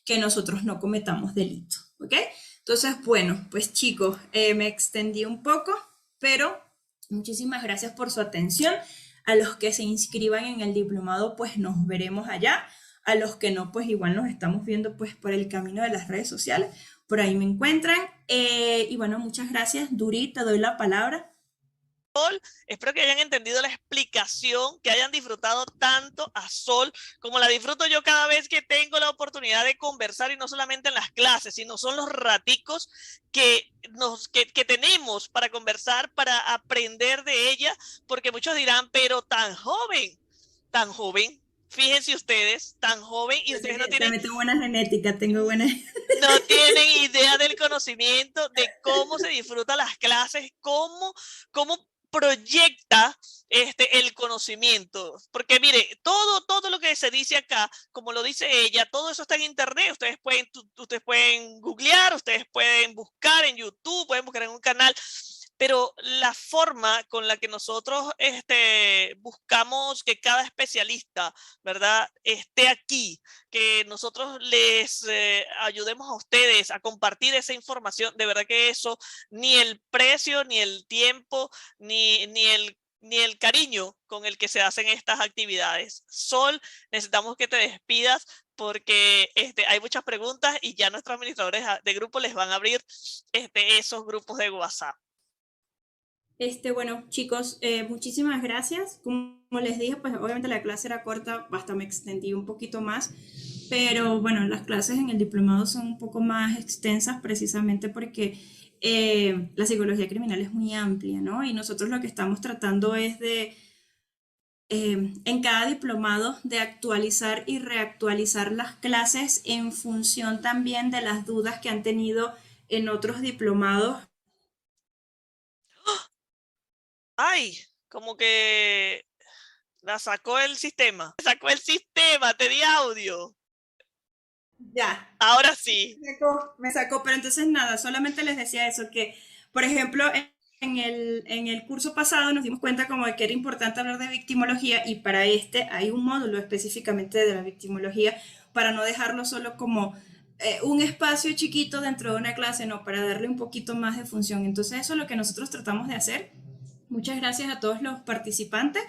que nosotros no cometamos delito, ¿ok? Entonces, bueno, pues chicos, me extendí un poco, pero muchísimas gracias por su atención. A los que se inscriban en el diplomado, pues nos veremos allá. A los que no, pues igual nos estamos viendo pues por el camino de las redes sociales. por ahí me encuentran. Y bueno, muchas gracias, Duri, te doy la palabra. Espero que hayan entendido la explicación, que hayan disfrutado tanto a Sol como la disfruto yo cada vez que tengo la oportunidad de conversar, y no solamente en las clases, sino son los raticos que tenemos para conversar, para aprender de ella, porque muchos dirán, pero tan joven, fíjense ustedes, tan joven, y ustedes no tienen También tengo buena genética, tengo buena... no tienen idea del conocimiento, de cómo se disfrutan las clases, cómo proyecta el conocimiento. Porque mire, todo lo que se dice acá, como lo dice ella, todo eso está en internet. Ustedes pueden googlear, ustedes pueden buscar en YouTube, pueden buscar en un canal. Pero la forma con la que nosotros buscamos que cada especialista, ¿verdad?, esté aquí, que nosotros les ayudemos a ustedes a compartir esa información, de verdad que eso, ni el precio, ni el tiempo, ni el cariño con el que se hacen estas actividades. Sol, necesitamos que te despidas porque hay muchas preguntas y ya nuestros administradores de grupo les van a abrir esos grupos de WhatsApp. Bueno, chicos, muchísimas gracias. Como les dije, pues obviamente la clase era corta, hasta me extendí un poquito más, pero bueno, las clases en el diplomado son un poco más extensas precisamente porque la psicología criminal es muy amplia, ¿no? Y nosotros lo que estamos tratando es de, en cada diplomado, de actualizar y reactualizar las clases en función también de las dudas que han tenido en otros diplomados. Ay, como que la sacó el sistema. Sacó el sistema, te di audio. Ya, Ahora sí. me sacó, pero entonces nada, solamente les decía eso, que por ejemplo en el curso pasado nos dimos cuenta como de que era importante hablar de victimología y para este hay un módulo específicamente de la victimología para no dejarlo solo como un espacio chiquito dentro de una clase, no, para darle un poquito más de función. Entonces eso es lo que nosotros tratamos de hacer. Muchas gracias a todos los participantes.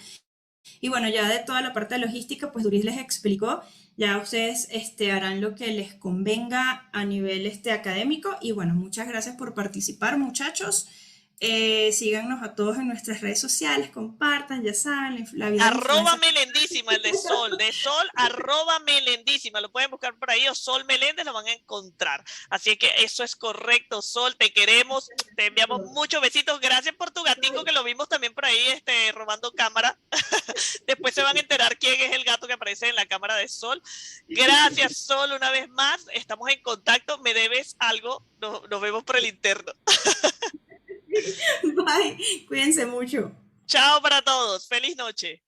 Y bueno, ya de toda la parte de logística, pues Duris les explicó, ya ustedes harán lo que les convenga a nivel académico. Y bueno, muchas gracias por participar, muchachos. Síganos a todos en nuestras redes sociales, compartan, ya saben, la vida Arroba Melendísima, el de Sol, arroba Melendísima, lo pueden buscar por ahí, o Sol Meléndez, lo van a encontrar. Así que eso es correcto, Sol, te queremos, te enviamos muchos besitos, gracias por tu gatico que lo vimos también por ahí robando cámara. Después se van a enterar quién es el gato que aparece en la cámara de Sol. Gracias, Sol, una vez más, estamos en contacto, me debes algo, nos vemos por el interno. Bye, cuídense mucho. Chao para todos, feliz noche.